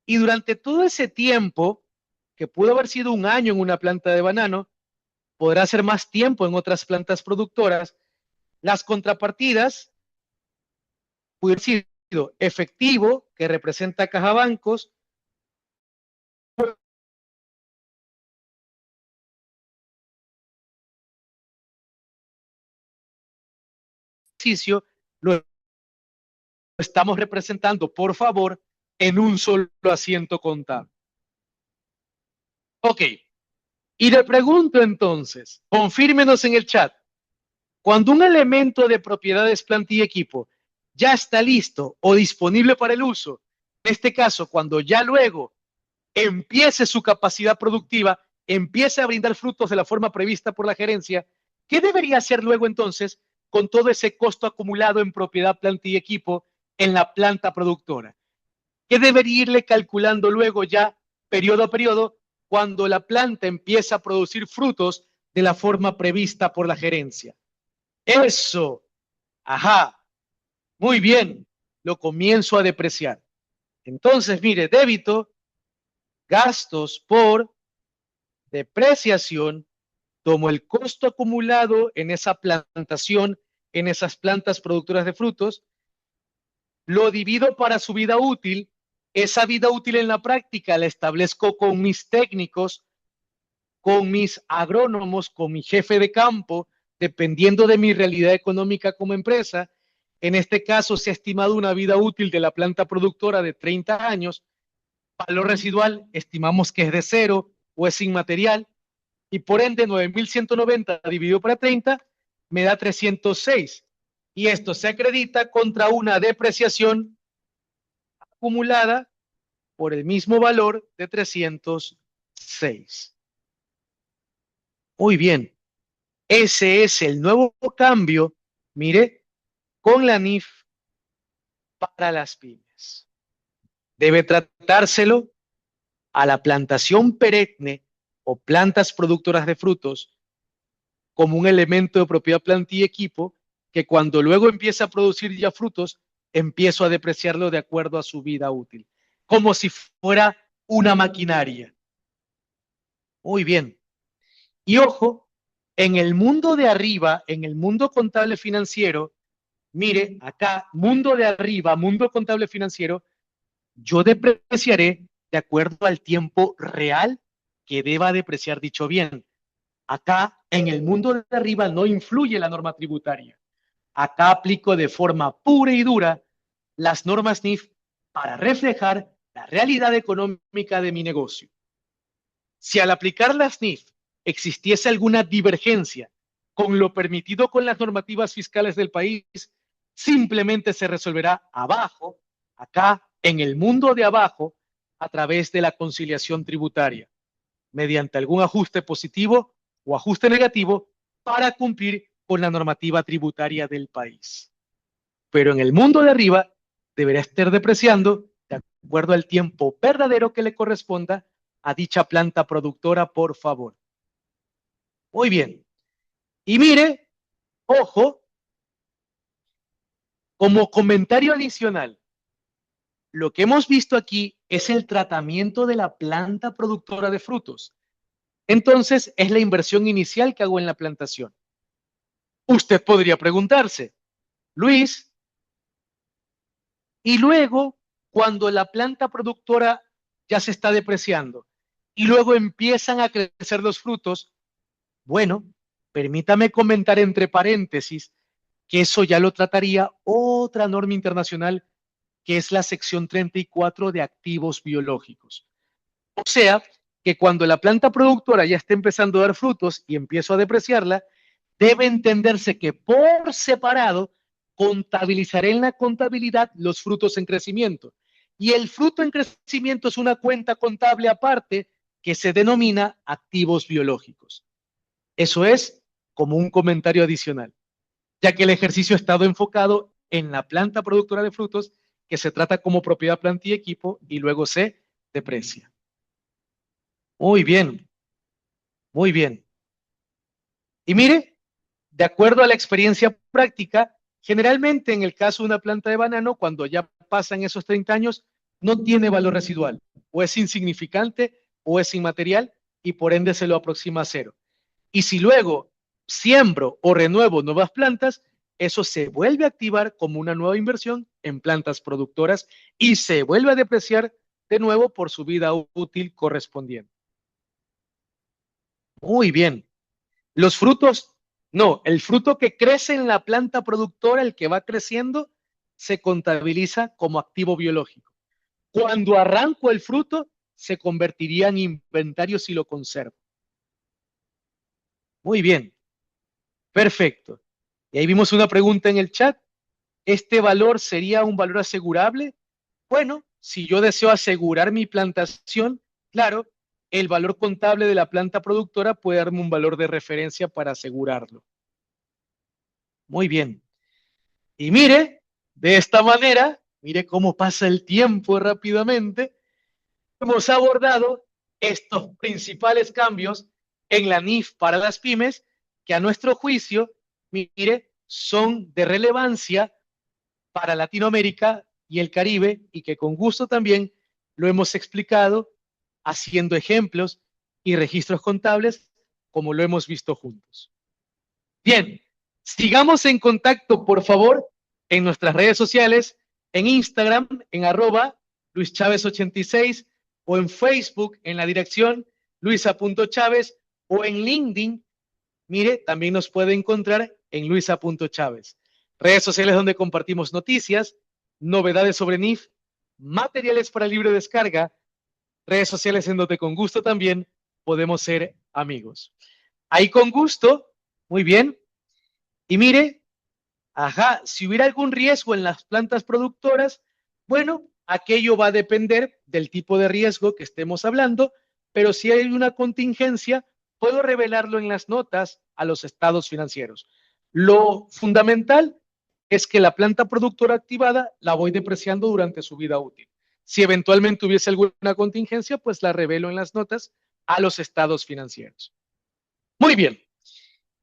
y durante todo ese tiempo, que pudo haber sido un año en una planta de banano, podrá ser más tiempo en otras plantas productoras, las contrapartidas hubiera sido efectivo, que representa caja bancos, ejercicio, lo estamos representando, por favor, en un solo asiento contable. Ok, y le pregunto entonces, confírmenos en el chat, cuando un elemento de propiedades, planta y equipo ya está listo o disponible para el uso, en este caso, cuando ya luego empiece su capacidad productiva, empiece a brindar frutos de la forma prevista por la gerencia, ¿qué debería hacer luego entonces con todo ese costo acumulado en propiedad, planta y equipo en la planta productora? ¿Qué debería irle calculando luego ya, periodo a periodo, cuando la planta empieza a producir frutos de la forma prevista por la gerencia? Eso, ajá, muy bien, lo comienzo a depreciar. Entonces, mire, débito, gastos por depreciación, tomo el costo acumulado en esa plantación, en esas plantas productoras de frutos, lo divido para su vida útil, esa vida útil en la práctica la establezco con mis técnicos, con mis agrónomos, con mi jefe de campo, dependiendo de mi realidad económica como empresa. En este caso se ha estimado una vida útil de la planta productora de 30 años, valor residual estimamos que es de cero o es inmaterial, y por ende 9.190 dividido por 30 me da 306. Y esto se acredita contra una depreciación acumulada por el mismo valor de 306. Muy bien, ese es el nuevo cambio, mire, con la NIF para las pymes. Debe tratárselo a la plantación perenne o plantas productoras de frutos como un elemento de propiedad, planta y equipo, que cuando luego empieza a producir ya frutos, empiezo a depreciarlo de acuerdo a su vida útil, como si fuera una maquinaria. Muy bien. Y ojo, en el mundo de arriba, en el mundo contable financiero, mire, acá, mundo de arriba, mundo contable financiero, yo depreciaré de acuerdo al tiempo real que deba depreciar dicho bien. Acá, en el mundo de arriba, no influye la norma tributaria. Acá aplico de forma pura y dura las normas NIF para reflejar la realidad económica de mi negocio. Si al aplicar las NIF existiese alguna divergencia con lo permitido con las normativas fiscales del país, simplemente se resolverá abajo, acá en el mundo de abajo, a través de la conciliación tributaria, mediante algún ajuste positivo o ajuste negativo para cumplir con la normativa tributaria del país. Pero en el mundo de arriba deberá estar depreciando de acuerdo al tiempo verdadero que le corresponda a dicha planta productora, por favor. Muy bien. Y mire, ojo, Como comentario adicional, lo que hemos visto aquí es el tratamiento de la planta productora de frutos. Entonces, es la inversión inicial que hago en la plantación. Usted podría preguntarse, Luis, y luego, cuando la planta productora ya se está depreciando y luego empiezan a crecer los frutos, bueno, permítame comentar entre paréntesis que eso ya lo trataría otra norma internacional que es la sección 34 de activos biológicos. O sea, que cuando la planta productora ya esté empezando a dar frutos y empiezo a depreciarla, debe entenderse que por separado contabilizaré en la contabilidad los frutos en crecimiento. Y el fruto en crecimiento es una cuenta contable aparte que se denomina activos biológicos. Eso es como un comentario adicional, ya que el ejercicio ha estado enfocado en la planta productora de frutos que se trata como propiedad, planta y equipo y luego se deprecia. Muy bien, muy bien. Y mire, de acuerdo a la experiencia práctica, generalmente en el caso de una planta de banano, cuando ya pasan esos 30 años, no tiene valor residual, o es insignificante o es inmaterial y por ende se lo aproxima a cero. Y si luego siembro o renuevo nuevas plantas, eso se vuelve a activar como una nueva inversión en plantas productoras y se vuelve a depreciar de nuevo por su vida útil correspondiente. Muy bien. Los frutos, no, el fruto que crece en la planta productora, el que va creciendo, se contabiliza como activo biológico. Cuando arranco el fruto, se convertiría en inventario si lo conservo. Muy bien, perfecto. Y ahí vimos una pregunta en el chat. ¿Este valor sería un valor asegurable? Bueno, si yo deseo asegurar mi plantación, claro, el valor contable de la planta productora puede darme un valor de referencia para asegurarlo. Muy bien. Y mire, de esta manera, mire cómo pasa el tiempo rápidamente, hemos abordado estos principales cambios en la NIF para las pymes que a nuestro juicio, mire, son de relevancia para Latinoamérica y el Caribe y que con gusto también lo hemos explicado haciendo ejemplos y registros contables como lo hemos visto juntos. Bien, sigamos en contacto, por favor, en nuestras redes sociales, en Instagram, en @luischavez86 o en Facebook en la dirección luisa.chávez o en LinkedIn. Mire, también nos puede encontrar en luisa.chávez. Redes sociales donde compartimos noticias, novedades sobre NIF, materiales para libre descarga, redes sociales en donde con gusto también podemos ser amigos. Ahí con gusto, muy bien. Y mire, ajá, si hubiera algún riesgo en las plantas productoras, bueno, aquello va a depender del tipo de riesgo que estemos hablando, pero si hay una contingencia, puedo revelarlo en las notas a los estados financieros. Lo fundamental es que la planta productora activada la voy depreciando durante su vida útil. Si eventualmente hubiese alguna contingencia, pues la revelo en las notas a los estados financieros. Muy bien.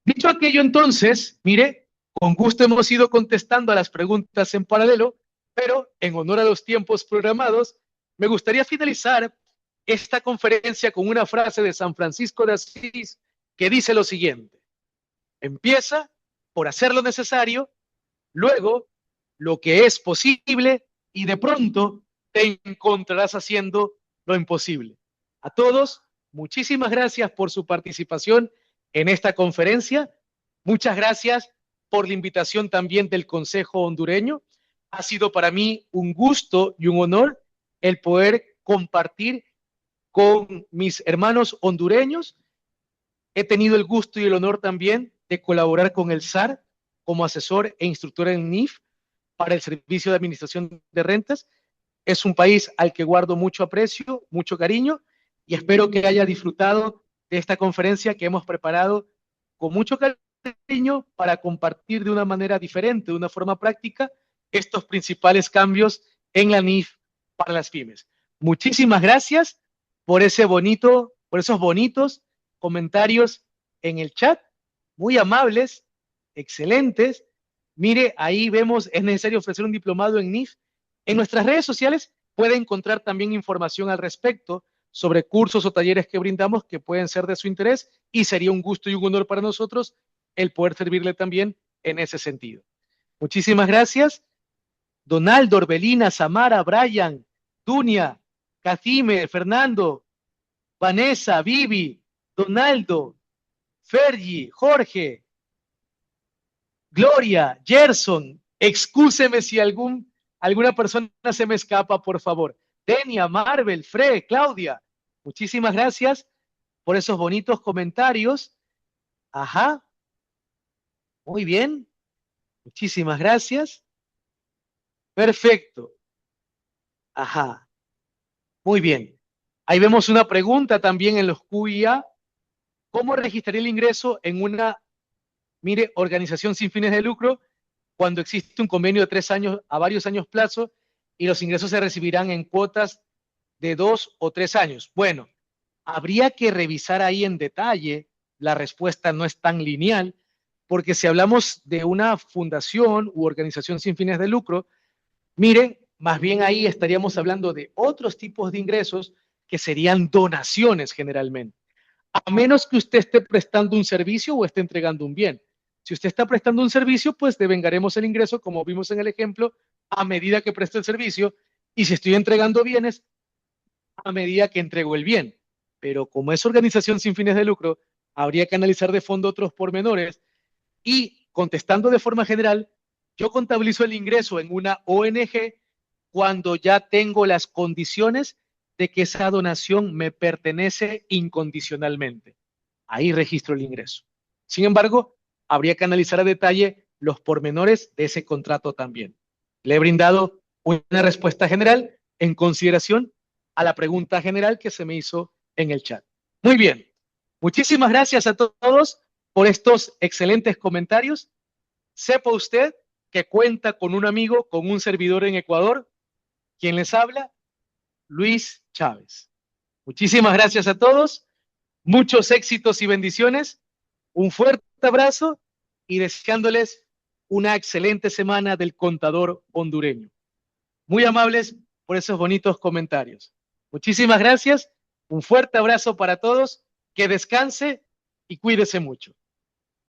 Dicho aquello, entonces, mire, con gusto hemos ido contestando a las preguntas en paralelo, pero en honor a los tiempos programados, me gustaría finalizar esta conferencia con una frase de San Francisco de Asís que dice lo siguiente: empieza por hacer lo necesario, luego lo que es posible y de pronto te encontrarás haciendo lo imposible. A todos, muchísimas gracias por su participación en esta conferencia. Muchas gracias por la invitación también del Consejo Hondureño. Ha sido para mí un gusto y un honor el poder compartir con mis hermanos hondureños. He tenido el gusto y el honor también de colaborar con el SAR como asesor e instructor en NIF para el Servicio de Administración de Rentas. Es un país al que guardo mucho aprecio, mucho cariño y espero que haya disfrutado de esta conferencia que hemos preparado con mucho cariño para compartir de una manera diferente, de una forma práctica, estos principales cambios en la NIF para las pymes. Muchísimas gracias por por esos bonitos comentarios en el chat, muy amables, excelentes. Mire, ahí vemos, es necesario ofrecer un diplomado en NIF. En nuestras redes sociales puede encontrar también información al respecto sobre cursos o talleres que brindamos que pueden ser de su interés y sería un gusto y un honor para nosotros el poder servirle también en ese sentido. Muchísimas gracias. Donaldo, Orbelina, Samara, Brian, Dunia, Cacime, Fernando, Vanessa, Vivi, Donaldo, Fergie, Jorge, Gloria, Gerson, excúseme si alguna persona se me escapa, por favor. Denia, Marvel, Fred, Claudia, muchísimas gracias por esos bonitos comentarios. Ajá, muy bien, muchísimas gracias. Perfecto, ajá, muy bien. Ahí vemos una pregunta también en los QIA. ¿Cómo registraría el ingreso en una, mire, organización sin fines de lucro cuando existe un convenio de 3 años a varios años plazo y los ingresos se recibirán en cuotas de 2 o 3 años? Bueno, habría que revisar ahí en detalle. La respuesta no es tan lineal, porque si hablamos de una fundación u organización sin fines de lucro, miren, más bien ahí estaríamos hablando de otros tipos de ingresos que serían donaciones generalmente, a menos que usted esté prestando un servicio o esté entregando un bien. Si usted está prestando un servicio, pues devengaremos el ingreso, como vimos en el ejemplo, a medida que preste el servicio, y si estoy entregando bienes, a medida que entrego el bien. Pero como es organización sin fines de lucro, habría que analizar de fondo otros pormenores y, contestando de forma general, yo contabilizo el ingreso en una ONG cuando ya tengo las condiciones de que esa donación me pertenece incondicionalmente. Ahí registro el ingreso. Sin embargo, habría que analizar a detalle los pormenores de ese contrato también. Le he brindado una respuesta general en consideración a la pregunta general que se me hizo en el chat. Muy bien. Muchísimas gracias a todos por estos excelentes comentarios. Sepa usted que cuenta con un amigo, con un servidor en Ecuador, quien les habla, Luis Chávez. Muchísimas gracias a todos, muchos éxitos y bendiciones, un fuerte abrazo y deseándoles una excelente semana del contador hondureño. Muy amables por esos bonitos comentarios. Muchísimas gracias, un fuerte abrazo para todos, que descanse y cuídese mucho.